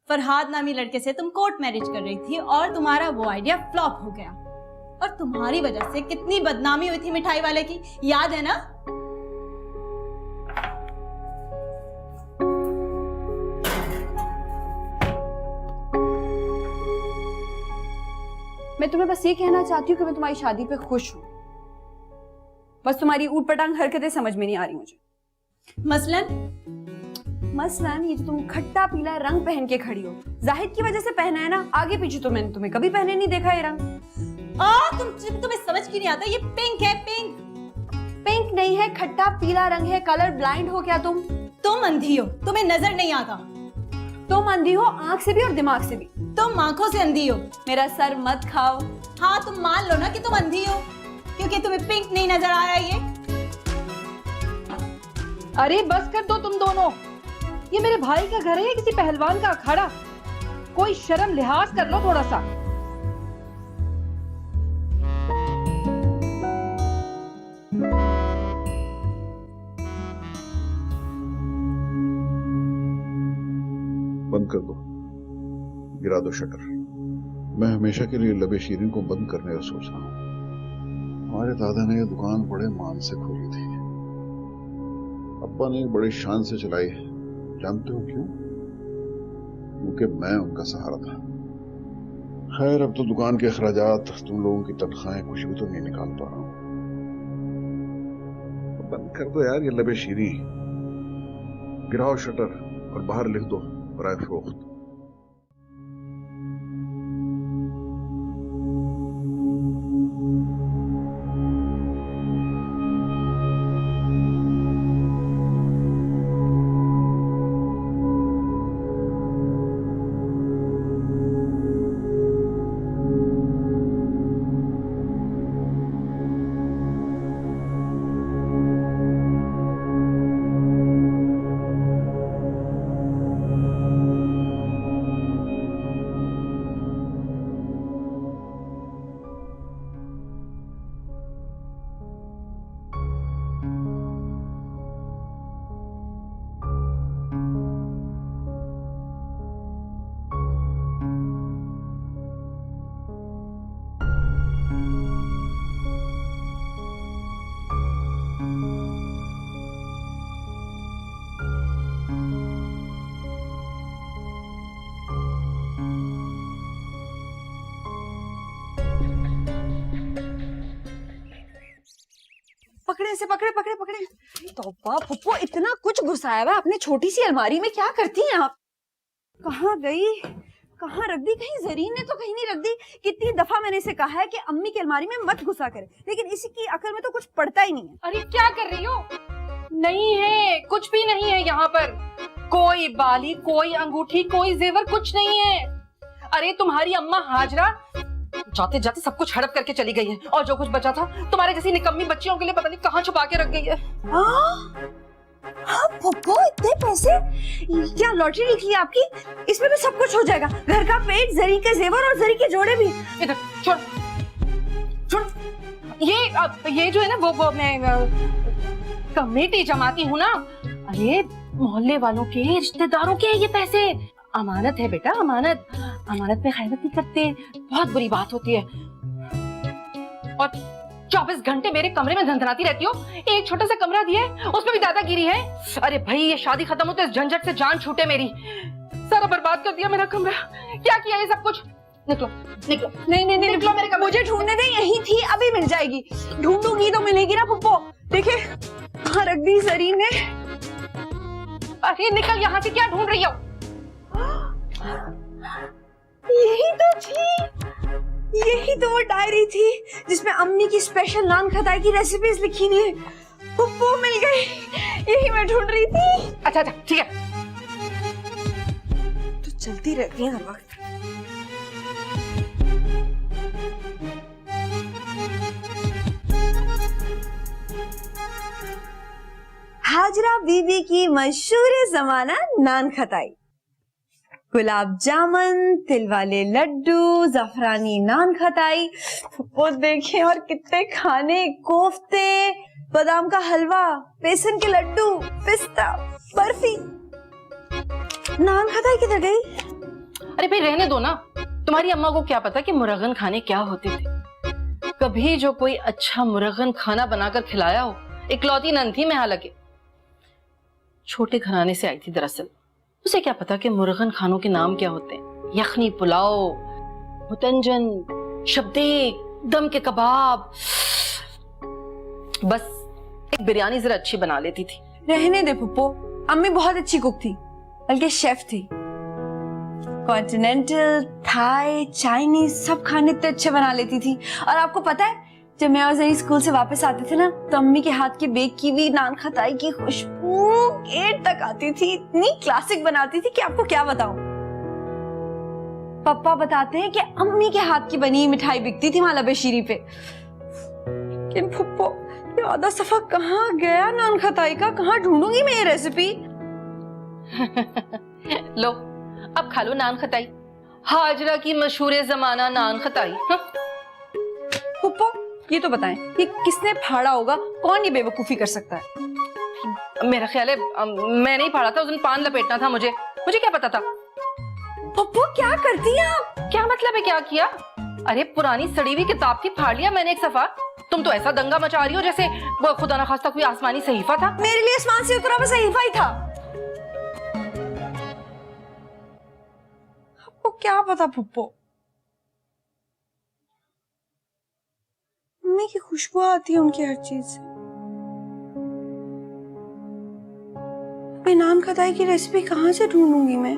फरहाद नामी लड़के से तुम कोर्ट मैरिज कर रही थी और तुम्हारा वो आइडिया फ्लॉप हो गया, और तुम्हारी वजह से कितनी बदनामी हुई थी मिठाई वाले की, याद है ना? मैं तुम्हें बस ये कहना चाहती हूँ कि मैं तुम्हारी शादी पे खुश हूँ। बस तुम्हारी ऊटपटांग हरकतें समझ में नहीं आ रही मुझे। मसलन ये जो तुम खट्टा पीला रंग पहन के खड़ी हो, जाहिद की वजह से पहना है ना। आगे पीछे तो मैंने तुम्हें कभी पहने नहीं देखा ये रंग। तुम्हें समझ क्यों नहीं आता? ये पिंक है। पिंक नहीं है, खट्टा पीला रंग है। कलर ब्लाइंड हो क्या तुम? तुम अंधी हो, तुम्हें नजर नहीं आता। तुम अंधी हो आंख से भी और दिमाग से भी। तुम आंखों से अंधी हो। मेरा सर मत खाओ। हाँ, तुम मान लो ना कि तुम अंधी हो क्योंकि तुम्हें पिंक नहीं नजर आ रहा है ये। अरे बस कर दो तुम दोनों, ये मेरे भाई का घर है या किसी पहलवान का अखाड़ा? कोई शर्म लिहाज कर लो थोड़ा सा। बंद कर दो, गिरा दो शटर। मैं हमेशा के लिए लबे शीरीन को बंद करने का सोच रहा हूँ। हमारे दादा ने यह दुकान बड़े मान से खोली थी, अब्बा ने बड़ी शान से चलाई। जानते हो क्यों? क्योंकि मैं उनका सहारा था। खैर, अब तो दुकान के अखराजात, तुम लोगों की तनख्वाहें कुछ भी तो नहीं निकाल पा रहा हूं। बंद कर दो यार ये लबे शीरी, गिराओ शटर और बाहर लिख दो बराए फरोख्त। पकड़े से पकड़े पकड़े पकड़े। तौबा फुप्पो, इतना कुछ घुसाया हुआ अपने छोटी सी अलमारी में, क्या करती हैं आप? कहाँ गई? कहाँ रख दी? कहीं जरीन ने तो कहीं नहीं रख दी। कितनी दफा मैंने इसे कहा है कि अम्मी की अलमारी में मत घुसा करे, लेकिन इसी की अकल में तो कुछ पड़ता ही नहीं है। अरे क्या कर रही हो? नहीं है, कुछ भी नहीं है यहाँ पर। कोई बाली, कोई अंगूठी, कोई जेवर, कुछ नहीं है। अरे तुम्हारी अम्मा हाजरा जाते जाते सब कुछ हड़प करके चली गई है, और जो कुछ बचा था तुम्हारे जैसी निकम्मी बच्चियों के लिए पता नहीं कहाँ छुपा के रख गई है। पप्पो, इतने पैसे? क्या लॉटरी निकली आपकी? इसमें भी सब कुछ हो जाएगा, घर का पेट, जरी के जेवर और जरी के जोड़े भी। इधर छोड़ छोड़। ये जो है ना वो मैं कमेटी जमाती हूँ ना। अरे मोहल्ले वालों के, रिश्तेदारों के ये पैसे अमानत है बेटा, अमानत। अमानत में खयानत नहीं करते, बहुत बुरी बात होती है। और 24 घंटे मेरे कमरे में धंधनाती रहती हो। एक छोटा सा कमरा दिया है, उसमें भी दादागिरी है। अरे भाई, ये शादी खत्म होते इस झंझट से जान छूटे मेरी। सारा बर्बाद कर दिया मेरा कमरा। क्या किया ये सब कुछ? निकलो निकलो। नहीं नहीं नहीं, निकलो मेरे कमरे। मुझे ढूंढने दे, यही थी, अभी मिल जाएगी। ढूंढूंगी तो मिलेगी ना पप्पो। देखे कहाँ रख दी जरीन ने। अरे निकल यहाँ से, क्या ढूंढ रही हो? यही तो थी, यही तो वो डायरी थी जिसमें अम्मी की स्पेशल नान खटाई की रेसिपीज लिखी हुई है। पप्पो मिल गई, यही मैं ढूंढ रही थी। अच्छा अच्छा ठीक है। तो चलती रहती है हर वक्त। हाजरा बीबी की मशहूर जमाना नान खटाई, गुलाब जामुन, तिल वाले लड्डू, जफरानी नान खटाई। वो देखें, और कितने खाने, कोफ्ते, बादाम का हलवा, बेसन के लड्डू, पिस्ता, बर्फी। नान खटाई किधर गई? अरे भाई रहने दो ना, तुम्हारी अम्मा को क्या पता कि मुरगन खाने क्या होते थे। कभी जो कोई अच्छा मुरगन खाना बनाकर खिलाया हो। इकलौती नन थी मैं, हालांकि छोटे घराने से आई थी दरअसल। उसे क्या पता कि मुरगन खानों के नाम क्या होते हैं। यखनी पुलाव, मुतंजन, शब्देक, दम के कबाब। बस एक बिरयानी जरा अच्छी बना लेती थी। रहने दे पुप्पो, अम्मी बहुत अच्छी कुक थी, बल्कि शेफ थी। कॉन्टिनेंटल, थाई, चाइनीज सब खाने इतने अच्छे बना लेती थी। और आपको पता है, जब मैं और जरी स्कूल से वापस आते थे ना, तो अम्मी के हाथ की बेक की हुई नान खटाई की खुशबू गेट तक आती थी। इतनी क्लासिक बनाती थी कि आपको क्या बताऊं। पापा बताते हैं कि अम्मी के हाथ की बनी मिठाई बिकती थी वहां लबेशीरी पे। लेकिन पुप्पो, ये आधा सफा कहाँ गया नान खटाई का? कहाँ ढूंढूंगी मैं ये रेसिपी? लो अब खा लो नान खटाई, हाजरा की मशहूर जमाना नान खटाई। पुप्पो ये तो बताएं, ये किसने फाड़ा होगा? कौन ये बेवकूफी कर सकता है? मेरा ख्याल है मैं नहीं फाड़ा था, उस दिन पान लपेटना था मुझे क्या पता था। पप्पू क्या करती हैं आप? क्या मतलब है क्या किया? अरे पुरानी सड़ी हुई किताब थी, फाड़ लिया मैंने एक सफा। तुम तो ऐसा दंगा मचा रही हो जैसे वो खुदा ना खास्ता कोई आसमानी सहीफा था। मेरे लिए आसमान से उतरा हुआ सहीफा ही था। आपको क्या पता पुप्पो? मम्मी की खुशबू आती है उनकी हर चीज से। मैं नान खटाई की रेसिपी कहाँ से ढूंढूंगी मैं?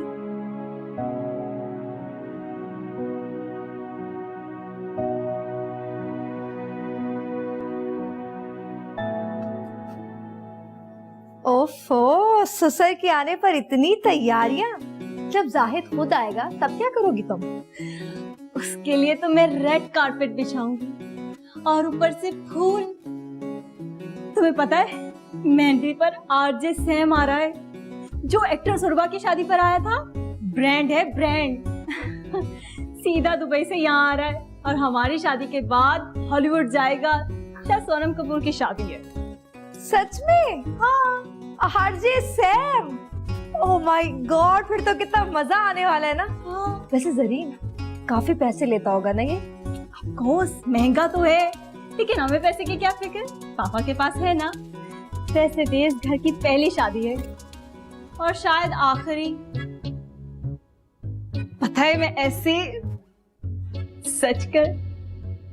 ओफो, ससुर के आने पर इतनी तैयारियां। जब जाहिद खुद आएगा तब क्या करोगी तुम? उसके लिए तो मैं रेड कारपेट बिछाऊंगी और ऊपर से फूल। तुम्हें पता है मेहंदी पर आरजे सैम आ रहा है, जो एक्टर सुरभा की शादी पर आया था। ब्रांड है ब्रांड। सीधा दुबई से यहाँ आ रहा है और हमारी शादी के बाद हॉलीवुड जाएगा। शायद सोनम कपूर की शादी है। सच में? हाँ, RJ Sam. Oh my God, फिर तो कितना मजा आने वाला है ना। हाँ। वैसे जरीन काफी पैसे लेता होगा ना ये? ऑफकोर्स महंगा तो है, लेकिन हमें पैसे की क्या फिक्र, पापा के पास है ना। वैसे भी इस घर की पहली शादी है और शायद आखिरी। पता है मैं ऐसे सच कर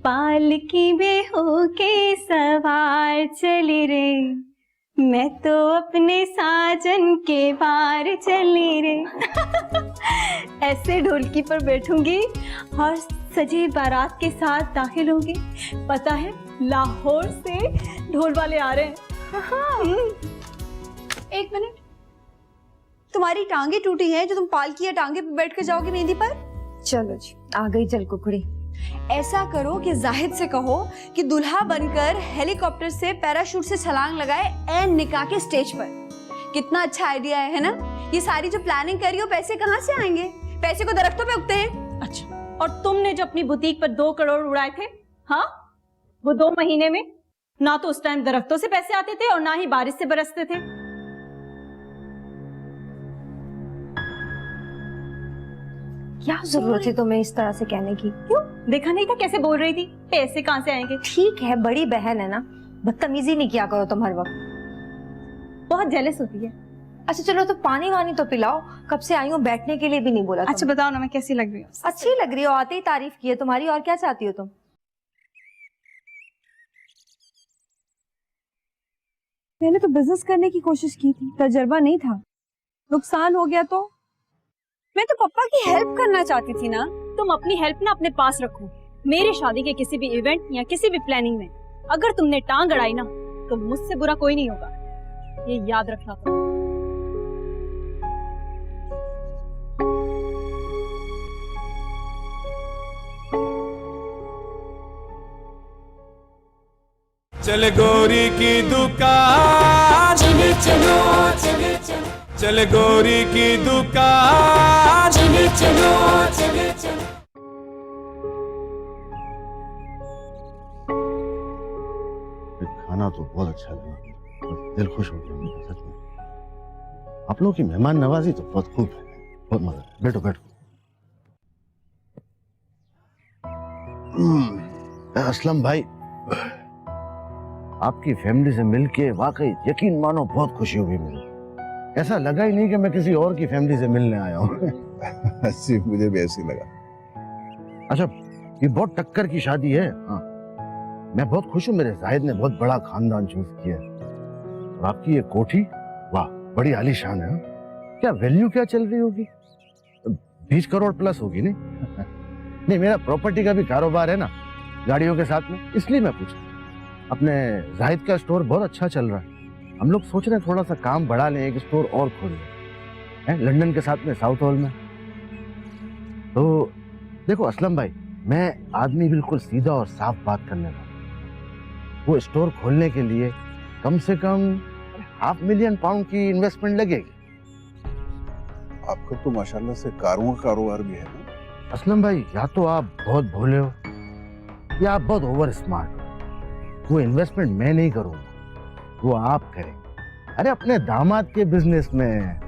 पालकी में होके सवार चली रे, मैं तो अपने साजन के बार चली रे। ऐसे ढोलकी पर बैठूंगी और सजी बारात के साथ दाखिल होंगी। पता है लाहौर से ढोल वाले आ रहे हैं। एक मिनट, तुम्हारी टांगे टूटी हैं जो तुम पालकी या टांगे पे बैठ कर जाओगी मेहंदी पर? चलो जी, आ गई जल कुकड़ी। ऐसा करो कि जाहिद से कहो कि दुल्हा बनकर हेलीकॉप्टर से पैराशूट से छलांग लगाए एन निकाह के स्टेज पर। कितना अच्छा आइडिया है ना? ये सारी जो प्लानिंग करी हो, पैसे कहाँ से आएंगे? पैसे को दरख्तों पे उगते हैं। अच्छा, और तुमने जो अपनी बुटीक पर 2 करोड़ उड़ाए थे, हाँ, वो 2 महीने में ना तो उस टाइम दरख्तों से पैसे आते थे और ना ही बारिश से बरसते थे। क्या जरूरत है तुम्हें इस तरह से कहने की? क्यों? देखा नहीं था कैसे बोल रही थी? पैसे कहाँ से आएंगे? ठीक है, बड़ी बहन है ना, बदतमीजी नहीं किया करो तुम हर वक्त। बहुत जेलस होती है। अच्छा चलो, तो पानी वानी तो पिलाओ, कब से आई हूँ, बैठने के लिए भी नहीं बोला। अच्छा बताओ ना, मैं कैसी लग रही हूँ? अच्छी लग रही हो, आते ही तारीफ की है तुम्हारी। और क्या चाहती हो तुम? मैंने तो बिजनेस करने की कोशिश की थी, तजर्बा नहीं था, नुकसान हो गया तो मैं तो पापा की हेल्प करना चाहती थी ना। तुम अपनी हेल्प ना अपने पास रखो। मेरे शादी के किसी भी इवेंट या किसी भी प्लानिंग में अगर तुमने टांग अड़ाई ना, तो मुझसे बुरा कोई नहीं होगा, ये याद रखना तुम। चले गोरी की दुकान, चले चलो चले चलो, चले गोरी की दुकान, चले चलो चले चलो। खाना तो बहुत अच्छा लगा, दिल खुश हो गया मेरा, सच में। आप लोगों की मेहमान नवाजी तो बहुत खूब है, बहुत मजा है। बैठो बैठो। असलम भाई, आपकी फैमिली से मिलके वाकई यकीन मानो बहुत खुशी हुई मुझे। ऐसा लगा ही नहीं कि मैं किसी और की फैमिली से मिलने आया हूँ। मुझे भी ऐसे लगा। अच्छा, ये बहुत टक्कर की शादी है। हाँ, मैं बहुत खुश हूँ, मेरे जाहिद ने बहुत बड़ा खानदान चूज किया है। और आपकी ये कोठी, वाह, बड़ी आलीशान है। क्या वैल्यू क्या चल रही होगी? 20 करोड़ प्लस होगी नहीं? नहीं, मेरा प्रॉपर्टी का भी कारोबार है ना, गाड़ियों के साथ में, इसलिए मैं पूछा। अपने जाहिद का स्टोर बहुत अच्छा चल रहा है, हम लोग सोच रहे हैं थोड़ा सा काम बढ़ा लें, एक स्टोर और खोल लें, लंदन के साथ में, साउथ हॉल में। तो देखो असलम भाई, मैं आदमी बिल्कुल सीधा और साफ बात करने वाला। वो स्टोर खोलने के लिए कम से कम £500,000 की इन्वेस्टमेंट लगेगी। आपका तो माशाल्लाह से कारों का कारोबार भी है ना? असलम भाई, या तो आप बहुत भोले हो या आप बहुत ओवर स्मार्ट हो। वो इन्वेस्टमेंट मैं नहीं करूंगा, वो आप करेंगे। अरे अपने दामाद के बिजनेस में।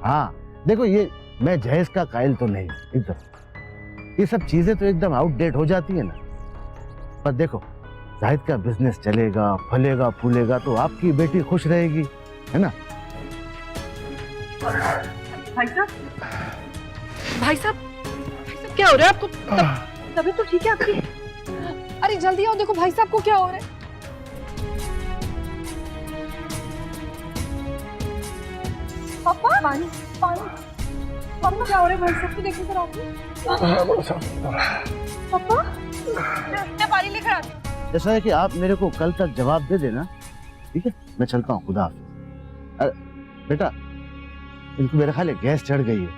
हाँ देखो, ये मैं जहेज का कायल तो नहीं एकदम, ये सब चीजें तो एकदम आउटडेट हो जाती है ना। पर देखो, जाहिद का बिजनेस चलेगा, फलेगा फूलेगा तो आपकी बेटी खुश रहेगी, है ना? भाई साहब, भाई साहब, क्या हो रहा है आपको? तबीयत तो ठीक है आपकी? अरे जल्दी आओ, देखो भाई साहब को क्या हो रहा है। पापा, पानी पानी पापा, क्या हो रहा है भाई साहब को? देखो जरा पापा, मैं पानी लेकर आती हूँ। ऐसा है कि आप मेरे को कल तक जवाब दे देना, ठीक है? मैं चलता हूँ, खुदा हाफिज। अरे बेटा, इनको मेरे ख्याल है गैस चढ़ गई है,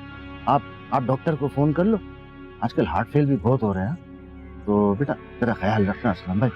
आप डॉक्टर को फोन कर लो। आजकल हार्ट फेल भी बहुत हो रहे हैं, तो बेटा तेरा ख्याल रखना असलम भाई।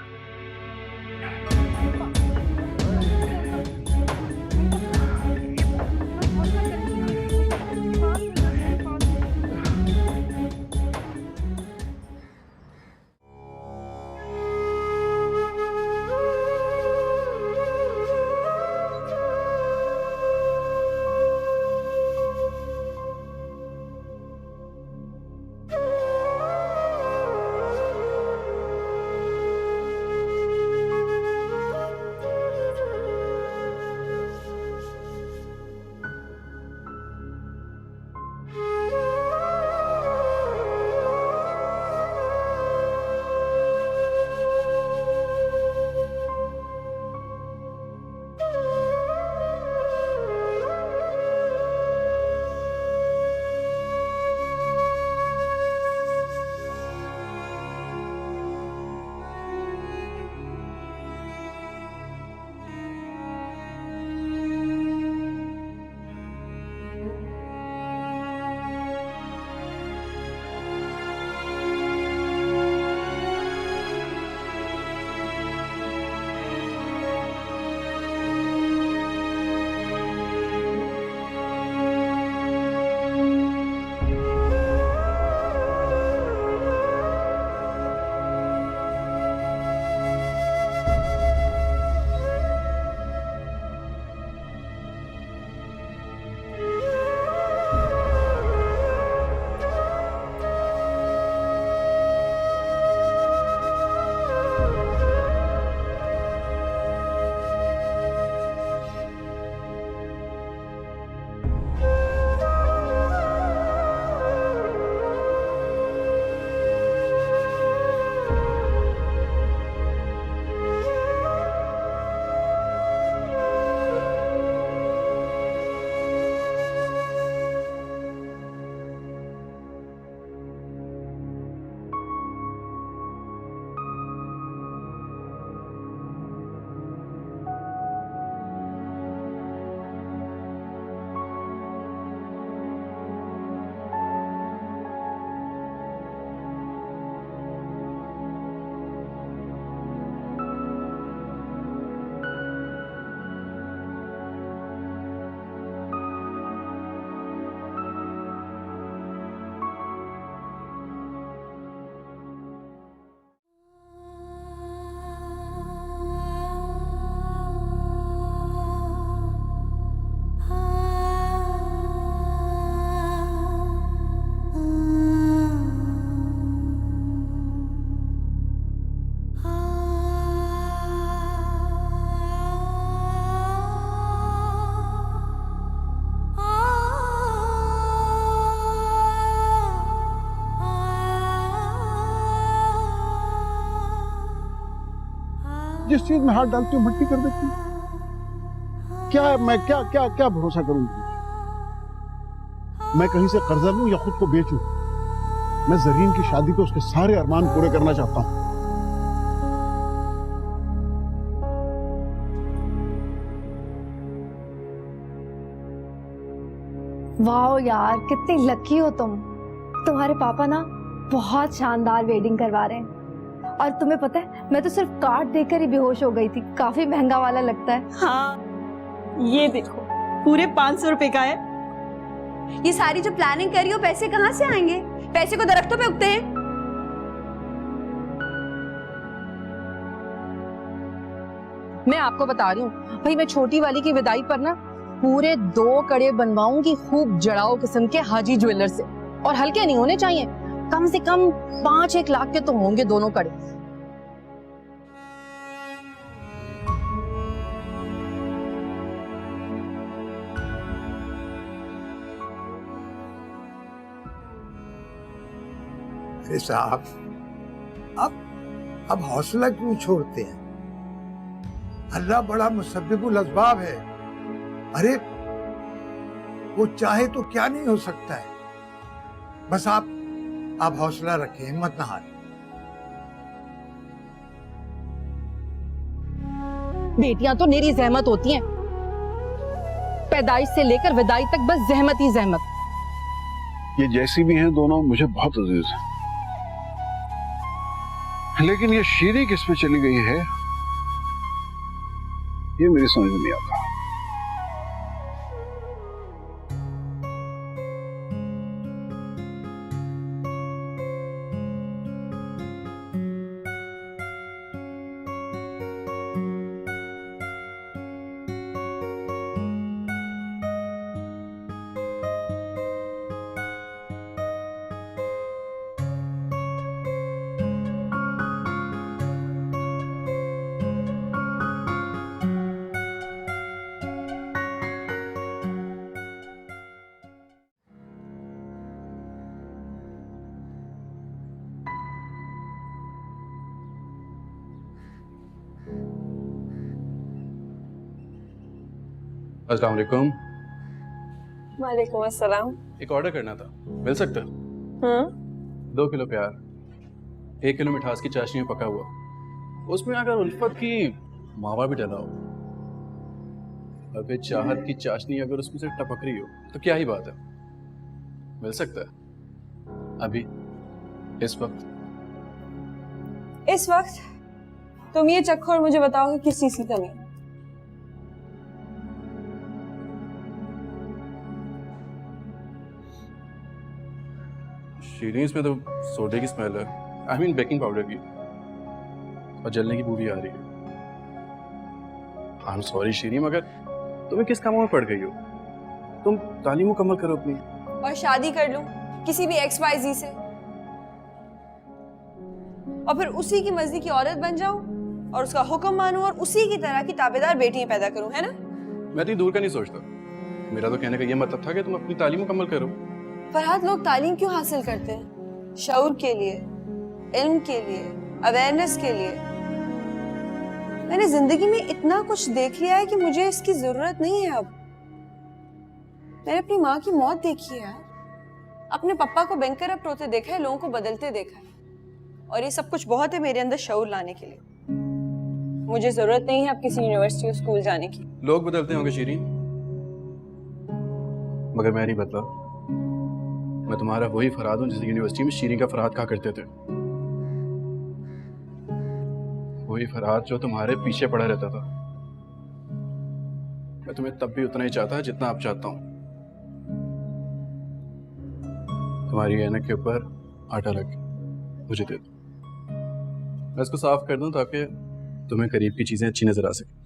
जिस चीज में हाथ डालती हूँ मट्टी कर देती हूँ। क्या मैं क्या क्या क्या भरोसा करूंगी? मैं कहीं से कर्जा लूं या खुद को बेचूं? मैं जरीन की शादी को उसके सारे अरमान पूरे करना चाहता हूं। वाह यार, कितनी लकी हो तुम। तुम्हारे पापा ना बहुत शानदार वेडिंग करवा रहे हैं। और तुम्हें पता है, मैं तो सिर्फ कार्ड देखकर ही बेहोश हो गई थी। काफी महंगा वाला लगता है। हाँ, ये देखो पूरे 500 रुपए का है। ये सारी जो प्लानिंग कर रही हो, पैसे कहाँ से आएंगे? पैसे को दरख्तों पे उगते हैं। मैं आपको बता रही हूँ भाई, मैं छोटी वाली की विदाई पर ना पूरे 2 कड़े बनवाऊंगी खूब जड़ाऊ किस्म के हाजी ज्वेलर से। और हल्के नहीं होने चाहिए, कम से कम 5-1 लाख के तो होंगे दोनों कड़े। अरे साहब, अब हौसला क्यों छोड़ते हैं? अल्लाह बड़ा मुसब्बिबुल अस्बाब है। अरे वो चाहे तो क्या नहीं हो सकता है। बस आप हौसला रखें, हिम्मत ना हारें। बेटियां तो मेरी जहमत होती हैं, पैदाइश से लेकर विदाई तक बस जहमत ही जहमत। ये जैसी भी हैं दोनों मुझे बहुत अजीज हैं, लेकिन ये शीरी किस पे चली गई है ये मेरी समझ में नहीं आता। अस्सलाम वालेकुम। वालेकुम अस्सलाम। एक ऑर्डर करना था, मिल सकता है? 2 किलो प्यार, 1 किलो मिठास की चाशनी में पका हुआ, उसमें अगर उल्फत की मावा भी डला हो, अगर चाहत की चाशनी अगर उसमें से टपक रही हो तो क्या ही बात है, मिल सकता है अभी इस वक्त? इस वक्त तुम ये चखो और मुझे बताओ कि किस चीज की कमी है। शीरीन, इसमें तो सोडे की स्मेल है, आई मीन बेकिंग पाउडर की, और जलने की बू भी आ रही है। आई एम सॉरी शीरीन, मगर तुम्हें किस कामों में पड़ गई हो? तुम तालीम मुकम्मल करो अपनी और शादी कर लूं किसी भी XYZ से, और फिर उसी की मर्जी की औरत बन जाऊं और उसका हुक्म मानूं और उसी की तरह की ताबेदार बेटियां पैदा करूं, है ना? मैं इतनी दूर का नहीं सोचता। मेरा तो कहने का ये मतलब था कि तुम अपनी तालीम मुकम्मल करो। फरहाद, लोग तालीम क्यों हासिल करते हैं? शऊर के लिए, इल्म के लिए, अवेयरनेस के लिए। मैंने जिंदगी में इतना कुछ देख लिया है कि मुझे इसकी जरूरत नहीं है अब। मैंने अपनी माँ की मौत देखी है, अपने पापा को बैंकरप्ट होते देखा है, लोगों को बदलते देखा है, और ये सब कुछ बहुत है मेरे अंदर शऊर लाने के लिए। मुझे जरूरत नहीं है अब किसी यूनिवर्सिटी और स्कूल जाने की। लोग बदलते होंगे शीरीन, मगर मैं नहीं बदला। मैं तुम्हारा वही फरहाद हूँ जिस यूनिवर्सिटी में शीरीन का फरहाद कहा करते थे, वही फरहाद जो तुम्हारे पीछे पड़ा रहता था। मैं तुम्हें तब भी उतना ही चाहता जितना आप चाहता हूँ। तुम्हारी ऐनक के ऊपर आटा लग मुझे दे दो, मैं इसको साफ कर दूं ताकि तुम्हें करीब की चीजें अच्छी नजर आ सके।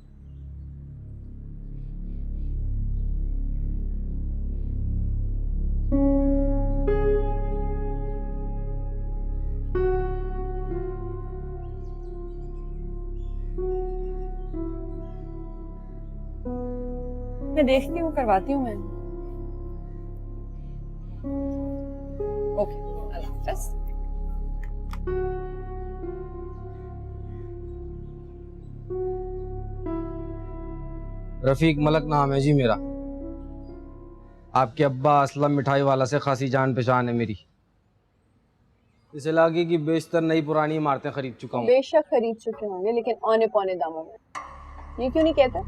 मैं देखती हूँ, करवाती हूँ मैं। ओके, अल्लाह हाफ़िज़। रफीक मलक नाम है जी मेरा। आपके अब्बा असलम मिठाई वाला से खासी जान पहचान है मेरी। इस इलाके की बेशतर नई पुरानी इमारतें खरीद चुका हूँ। बेशक खरीद चुके होंगे, लेकिन औने पौने दामों में। ये क्यों नहीं कहते?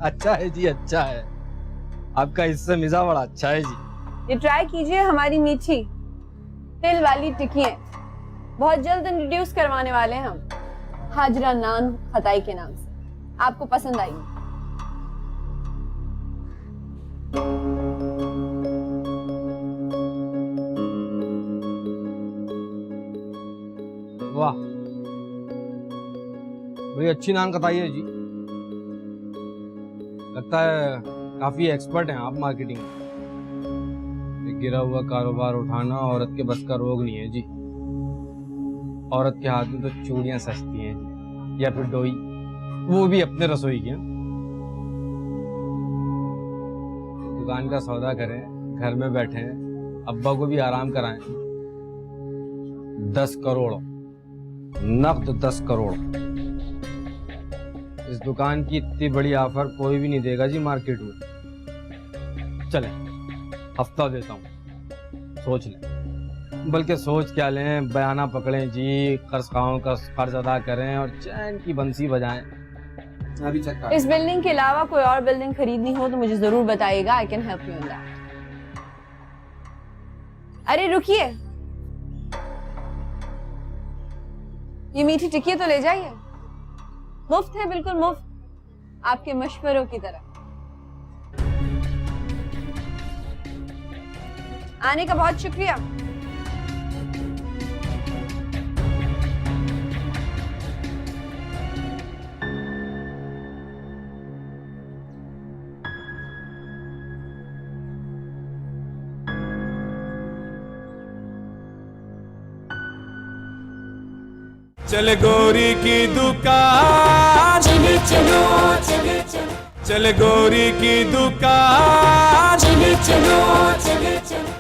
अच्छा है जी, अच्छा है। आपका इससे मिजाज बड़ा अच्छा है जी। ये ट्राई कीजिए हमारी मीठी तिल वाली टिक्कियां। बहुत जल्द इंट्रोड्यूस करवाने वाले हैं हम, हाजरा नान खताई के नाम से। आपको पसंद आएगी। वाह, बड़ी अच्छी नान कताई है जी। लगता है काफी एक्सपर्ट हैं आप मार्केटिंग में। गिरा हुआ कारोबार उठाना औरत के बस का रोग नहीं है जी। औरत के हाथ में तो चूड़ियां सस्ती हैं जी, या फिर डोई, वो भी अपने रसोई की। दुकान का सौदा करें, घर में बैठे, अब्बा को भी आराम कराएं। 10 करोड़ नकद, 10 करोड़। इस दुकान की इतनी बड़ी ऑफर कोई भी नहीं देगा जी मार्केट में। चलें, हफ्ता देता हूँ, सोच लें। बल्कि सोच क्या लें, बयाना पकड़ें जी, कर्ज़खाओं का कर्ज अदा करें और चैन की बंसी बजाएं। अभी चक्कर। इस बिल्डिंग के अलावा कोई और बिल्डिंग खरीदनी हो तो मुझे जरूर बताइएगा। I can help you in that. अरे रुकिए, ये मीठी टिक्की तो ले जाइए। मुफ्त है, बिल्कुल मुफ्त, आपके मशवरों की तरह। आने का बहुत शुक्रिया। चले गोरी की दुकान, चले चलो चले चलो, चले गोरी की दुकान। चले चलो चले चलो।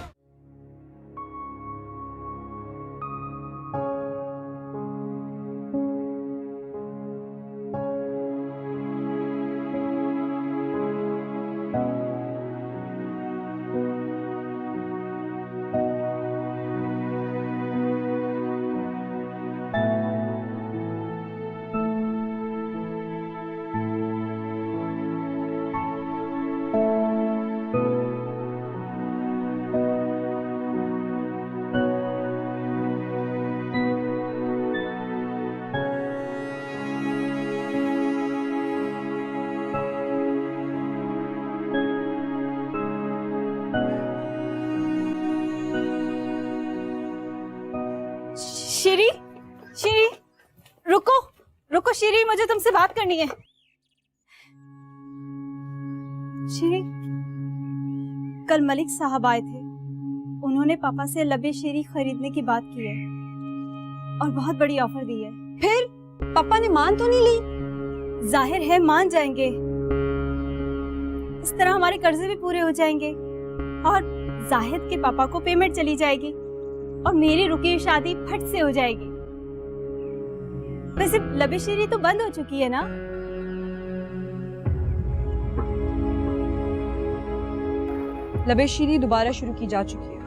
शिरी, शिरी, रुको रुको शिरी, मुझे तुमसे बात करनी है। शिरी, कल मलिक साहब आए थे। उन्होंने पापा से लबे शीरी खरीदने की बात की है और बहुत बड़ी ऑफर दी है। फिर पापा ने मान तो नहीं ली? जाहिर है मान जाएंगे। इस तरह हमारे कर्जे भी पूरे हो जाएंगे और जाहिद के पापा को पेमेंट चली जाएगी और मेरी रुकी हुई शादी फट से हो जाएगी। वैसे लबे शीरी तो बंद हो चुकी है ना? लबे शीरी दोबारा शुरू की जा चुकी है।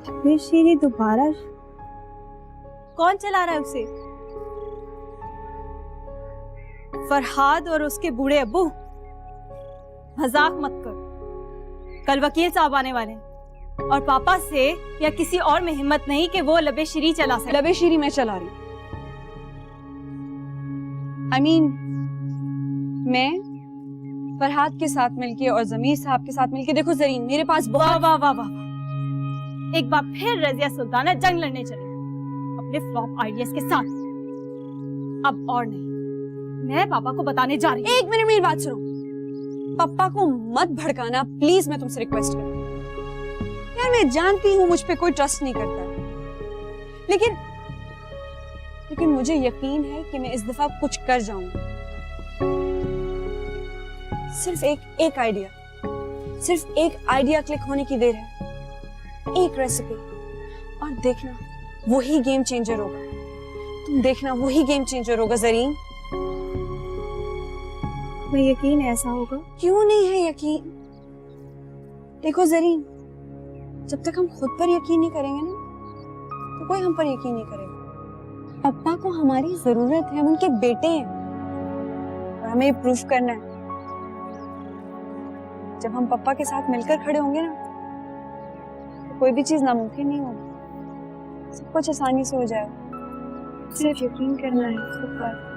लबे शीरी दोबारा? कौन चला रहा है उसे? फरहाद और उसके बूढ़े अब्बू। मजाक मत कर, कल वकील साहब आने वाले हैं और पापा से या किसी और में हिम्मत नहीं कि वो लबे शीरी चला सके। लबे शीरी मैं चला रही हूँ। I mean, मैं फरहाद के साथ मिलके और जमीर साहब के साथ मिलके, देखो जरीन, मेरे पास वाह वाह वाह वाह, एक बार फिर रजिया सुल्ताना जंग लड़ने चली अपने फ्लॉप आइडियाज के साथ। अब और नहीं, मैं पापा को बताने जा रही हूँ। एक मिनट मेरी बात सुनो। पापा को मत भड़काना प्लीज, मैं तुमसे रिक्वेस्ट कर रही हूँ। यार मैं जानती हूँ मुझ पे कोई ट्रस्ट नहीं करता, लेकिन मुझे यकीन है कि मैं इस दफा कुछ कर जाऊंगी। सिर्फ एक आइडिया क्लिक होने की देर है, एक रेसिपी, और देखना वही गेम चेंजर होगा। तुम देखना वही गेम चेंजर होगा जरीन। तुम्हें यकीन है ऐसा होगा? क्यों नहीं है यकीन? देखो जरीन, जब तक हम खुद पर यकीन नहीं करेंगे ना, तो कोई हम पर यकीन नहीं करेगा। पापा को हमारी जरूरत है, हम उनके बेटे हैं और हमें ये प्रूफ करना है। जब हम पापा के साथ मिलकर खड़े होंगे ना, तो कोई भी चीज नामुमकिन नहीं होगी, सब कुछ आसानी से हो जाएगा। सिर्फ यकीन करना है खुद पर।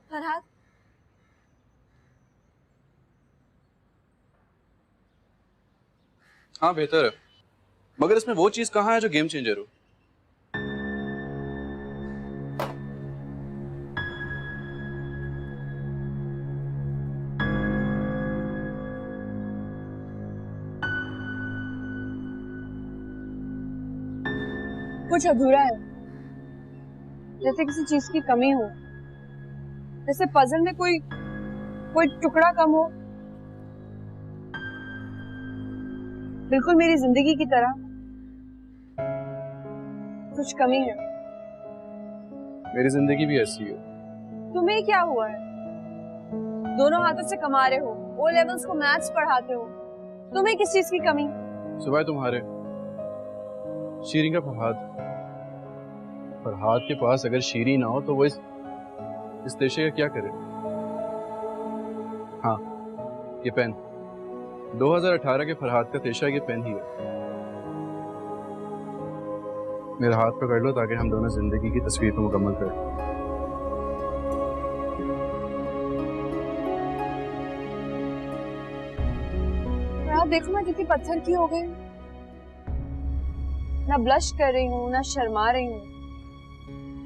फरहाद, हाँ बेहतर है, मगर इसमें वो चीज कहाँ है जो गेम चेंजर हो? कुछ अधूरा है, जैसे किसी चीज की कमी हो, जैसे पजल में कोई टुकड़ा कम हो। बिल्कुल मेरी जिंदगी की तरह कुछ कमी है। मेरी जिंदगी भी ऐसी है। तुम्हें क्या हुआ है? दोनों हाथों से कमा रहे हो, ओ लेवल्स को मैथ्स पढ़ाते हो, तुम्हें किस चीज की कमी? सुबह तुम्हारे शीरी का फरहाद के पास अगर शीरी ना हो तो वो इस पेशे का क्या करे? हाँ, ये पेन 2018 के फरहाद का तेशा, ये पेन ही है। मेरा हाथ पकड़ लो ताकि हम दोनों जिंदगी की तस्वीर को मुकम्मल करें। फरहाद देखो मैं कितनी पत्थर की हो गई, ना ब्लश कर रही हूँ ना शर्मा रही हूँ।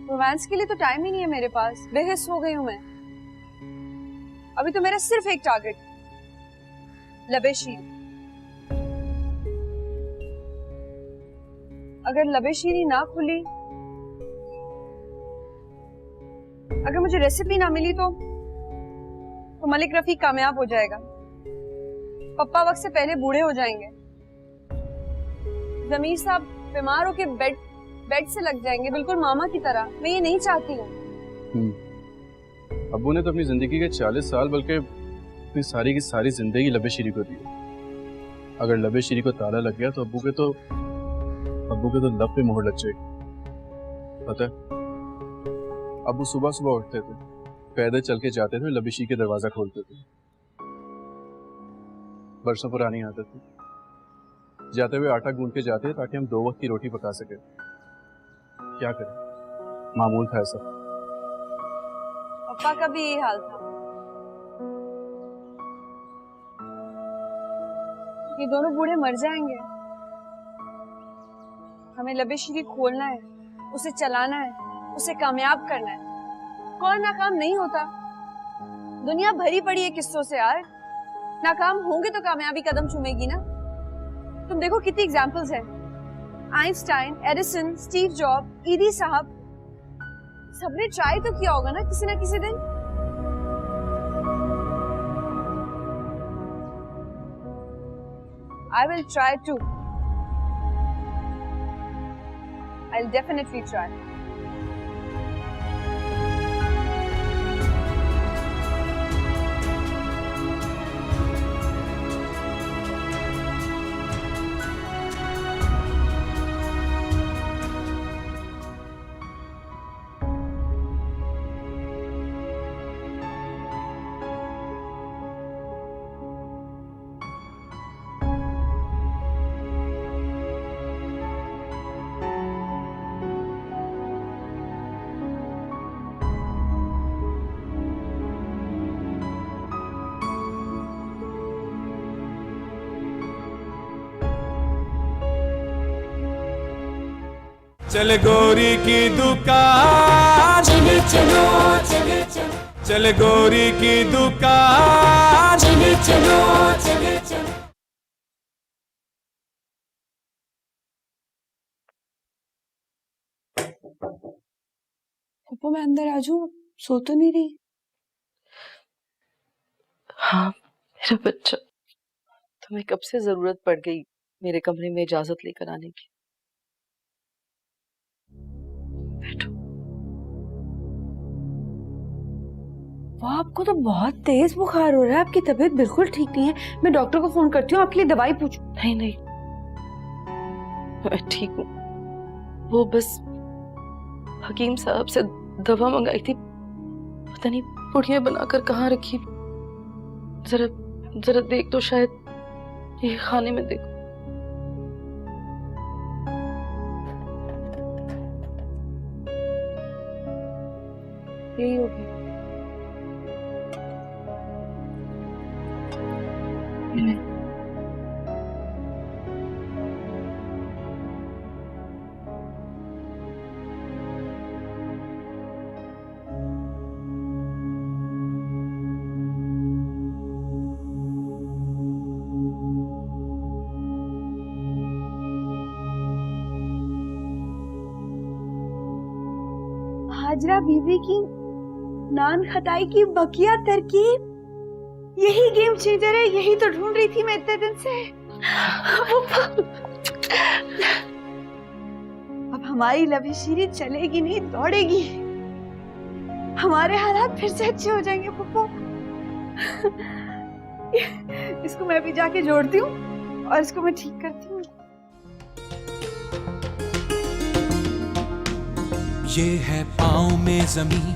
रोमांस के लिए तो टाइम ही नहीं है मेरे पास, बेहिस हो गई हूँ मैं। अभी तो मेरा सिर्फ एक टारगेट, लबे शीरी। अगर लबे शीरी ना खुली, अगर मुझे रेसिपी ना मिली तो मलिक रफी कामयाब हो जाएगा, पप्पा वक्त से पहले बूढ़े हो जाएंगे, जमीर साहब बीमार होके बेड से लग जाएंगे, बिल्कुल मामा की तरह। मैं ये नहीं चाहती हूँ। अब्बू ने तो अपनी जिंदगी के 40 साल बल्कि अपनी सारी की सारी जिंदगी लबे शीरी को दी। अगर लबे शीरी को ताला लग गया तो अब्बू के तो लब पे मोहर लग जाएगी। पता है, अब्बू सुबह सुबह उठते थे, पैदल चल के जाते थे, लबे शीरी के दरवाजा खोलते थे। बरसों पुरानी आदत थी, जाते हुए आटा गूंद के जाते ताकि हम 2 वक्त की रोटी पका सके। क्या करें, मामूल था ऐसा। पापा का भी यही हाल था। ये दोनों बूढ़े मर जाएंगे, हमें लबे शीरी खोलना है, उसे चलाना है, उसे कामयाब करना है। कौन नाकाम नहीं होता? दुनिया भरी पड़ी है किस्सों से यार। नाकाम होंगे तो कामयाबी कदम चूमेगी ना। तुम देखो कितनी एग्जाम्पल्स हैं, आइंस्टाइन, एडिसन, स्टीव जॉब, ईदी साहब, सबने ट्राई तो किया होगा ना किसी दिन। I will try too. I'll definitely try. चले गोरी की दुकान, चले चलो चले चलो, चले गोरी की दुकान, चले चलो चले चलो। पापा मैं अंदर आ जाऊं? सो तो नहीं रही? हाँ मेरा बच्चा, तुम्हें कब से जरूरत पड़ गई मेरे कमरे में इजाजत लेकर आने की। बैठो। वाह, आपको तो बहुत तेज बुखार हो रहा है, आपकी तबीयत बिल्कुल ठीक नहीं है। मैं डॉक्टर को फोन करती हूँ, आपके लिए दवाई पूछूं। नहीं नहीं, मैं ठीक हूँ। वो बस हकीम साहब से दवा मंगाई थी, पता नहीं पुड़ियां बनाकर कहाँ रखी। जरा जरा देख तो, शायद ये खाने में देखो। यही होगी। हाजरा बीबी की नान खटाई की बकिया तरकीब, यही गेम चेंजर है, यही तो ढूंढ रही थी मैं इतने दिन से। अब हमारी लवी शीरी चलेगी नहीं, दौड़ेगी। हमारे हालात फिर से अच्छे हो जाएंगे पप्पू। इसको मैं भी जाके जोड़ती हूँ और इसको मैं ठीक करती हूँ। ये है पाँव में जमीन,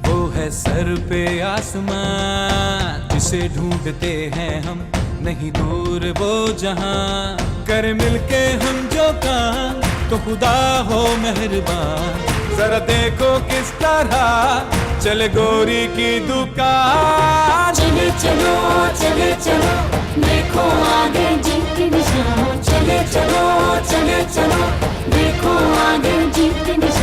वो है सर पे आसमान, जिसे ढूंढते हैं हम नहीं दूर वो जहां। कर मिलके हम जो काम तो खुदा हो मेहरबान, जरा देखो किस तरह चले गोरी की दुकान। चले चलो चले चलो, देखो आगे जीत के निशान। चले चलो चले चलो, देखो आगे जीत के निशान।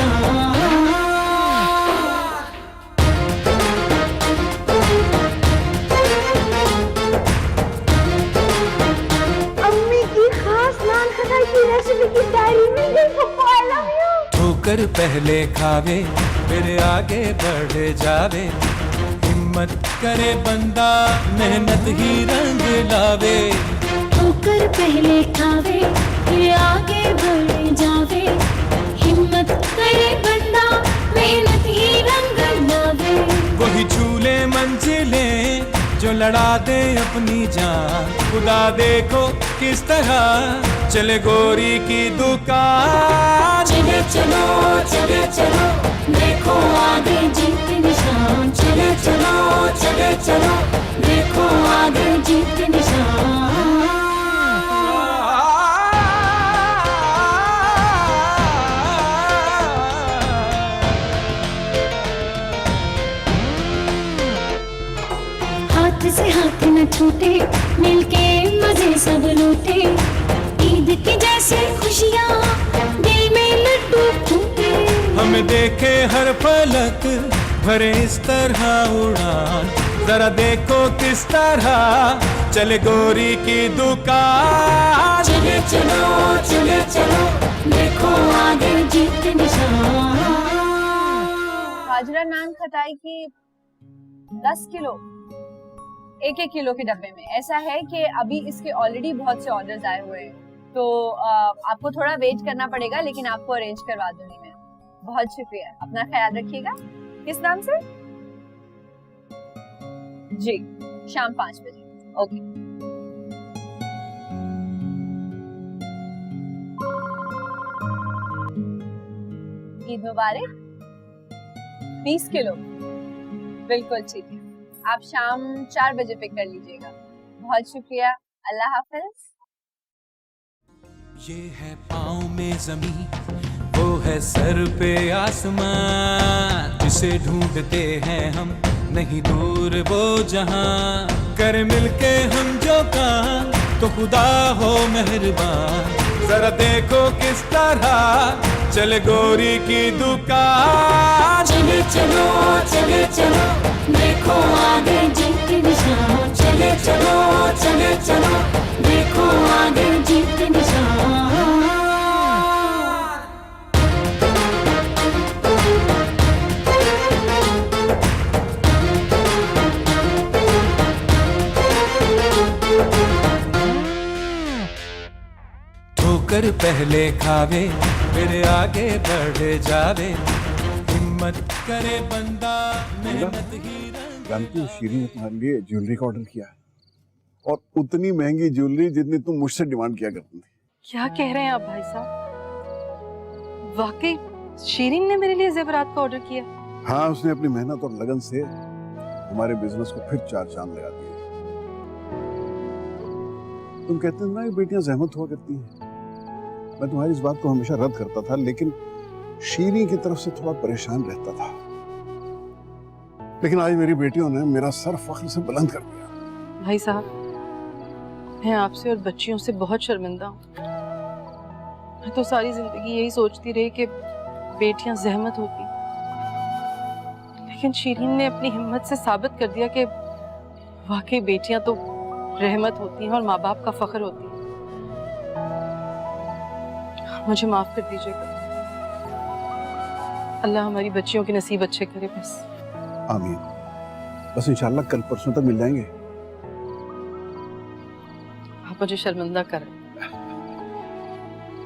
अम्मी की खास नान खटाई की रेसिपी की डायरी मिल गई पप्पू, आई लव यू। ठोकर पहले खावे फिर आगे बढ़ जावे, हिम्मत करे बंदा मेहनत ही रंग लावे। ठोकर पहले खावे फिर आगे बढ़ जावे, हिम्मत करे बंदा मेहनत ही रंग लावे। वही झूले मंजिलें जो लड़ा दे अपनी जान, खुदा देखो किस तरह चले गोरी की दुकान। चले चलो चले चलो, देखो आगे जीत के निशान। चले चलो चले चलो, देखो आगे जीत के निशान। हाथ से हाथ न छूटे, मिलके मजे सब लूटे, ईद की जैसे खुशियाँ दिल में लड्डू फूटे। हमें देखे हर फलक भरे इस तरह उड़ान, जरा देखो किस तरह चले गोरी की दुकान। चले चलो चले चलो, देखो आगे जीत के निशान। हाजरा नान खटाई की 10 किलो 1-1 किलो के डब्बे में। ऐसा है कि अभी इसके ऑलरेडी बहुत से ऑर्डर्स आए हुए हैं, तो आपको थोड़ा वेट करना पड़ेगा, लेकिन आपको अरेंज करवा दूंगी मैं। बहुत शुक्रिया, अपना ख्याल रखिएगा। किस नाम से? जी, शाम 5 बजे। ओके। ईद मुबारक। 20 किलो, बिल्कुल ठीक है। आप शाम 4 बजे पिक कर लीजिएगा। बहुत शुक्रिया, अल्लाह हाफिज। ये है पाँव में जमीन, वो है सर पे आसमान, जिसे ढूंढते हैं हम नहीं दूर वो जहां। कर मिलके हम जो काम तो खुदा हो मेहरबान, जरा देखो किस तरह चले गोरी की दुकान। चले चलो चले चलो, देखो आगे जीत के निशान। चले चलो चले चलो, देखो आगे जीत के निशान। ठोकर पहले खावे फिर आगे बढ़ जावे, हिम्मत करे बंदा मेहनत ही रंग। जानती हो शीरी ने तुम्हारे लिए ज्वेलरी का ऑर्डर किया है, और उतनी महंगी ज्वेलरी जितनी तुम मुझसे डिमांड किया करती थी। क्या कह रहे हैं आप भाई साहब? वाकई शीरीन ने मेरे लिए जेवरात का ऑर्डर किया? हाँ, उसने अपनी मेहनत और लगन से हमारे बिजनेस को फिर चार चांद लगा दिए। तुम कहते हो ना कि बेटियां जहमत हुआ करती हैं, मैं तुम्हारी इस बात को हमेशा रद्द करता था, लेकिन शीरी की तरफ से थोड़ा परेशान रहता था। लेकिन आज मेरी बेटियों ने मेरा सर फख्र से बुलंद कर दिया। भाई साहब, मैं आपसे और बच्चियों से बहुत शर्मिंदा हूँ। मैं तो सारी जिंदगी यही सोचती रही कि बेटियां जहमत होती, लेकिन शीरीन ने अपनी हिम्मत से साबित कर दिया कि वाकई बेटियां तो रहमत होती हैं और माँ बाप का फख्र होती हैं। मुझे माफ कर दीजिएगा। अल्लाह हमारी बच्चियों के नसीब अच्छे करे बस। आमीन। बस इंशाल्लाह कल परसों तक मिल जाएंगे। आप मुझे शर्मिंदा कर रहे हैं।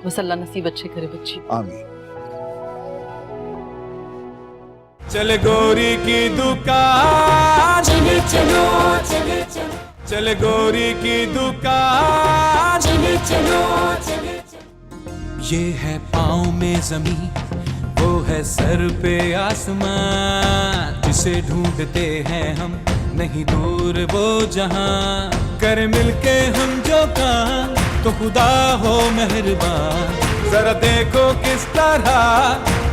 बस अल्लाह नसीब अच्छे करे बच्ची। आमीन। चले गोरी की दुकान। चले चलो चले चलो, चले गोरी की दुकान। चले चलो चले चलो। ये है पाँव में जमीन, वो है सर पे आसमान, जिसे ढूंढते हैं हम नहीं दूर वो जहां। कर मिलके हम जो काम तो खुदा हो मेहरबान, जरा देखो किस तरह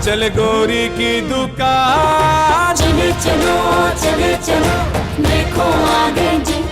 चले गोरी की दुकान। चले चलो चले चलो, देखो आगे जीत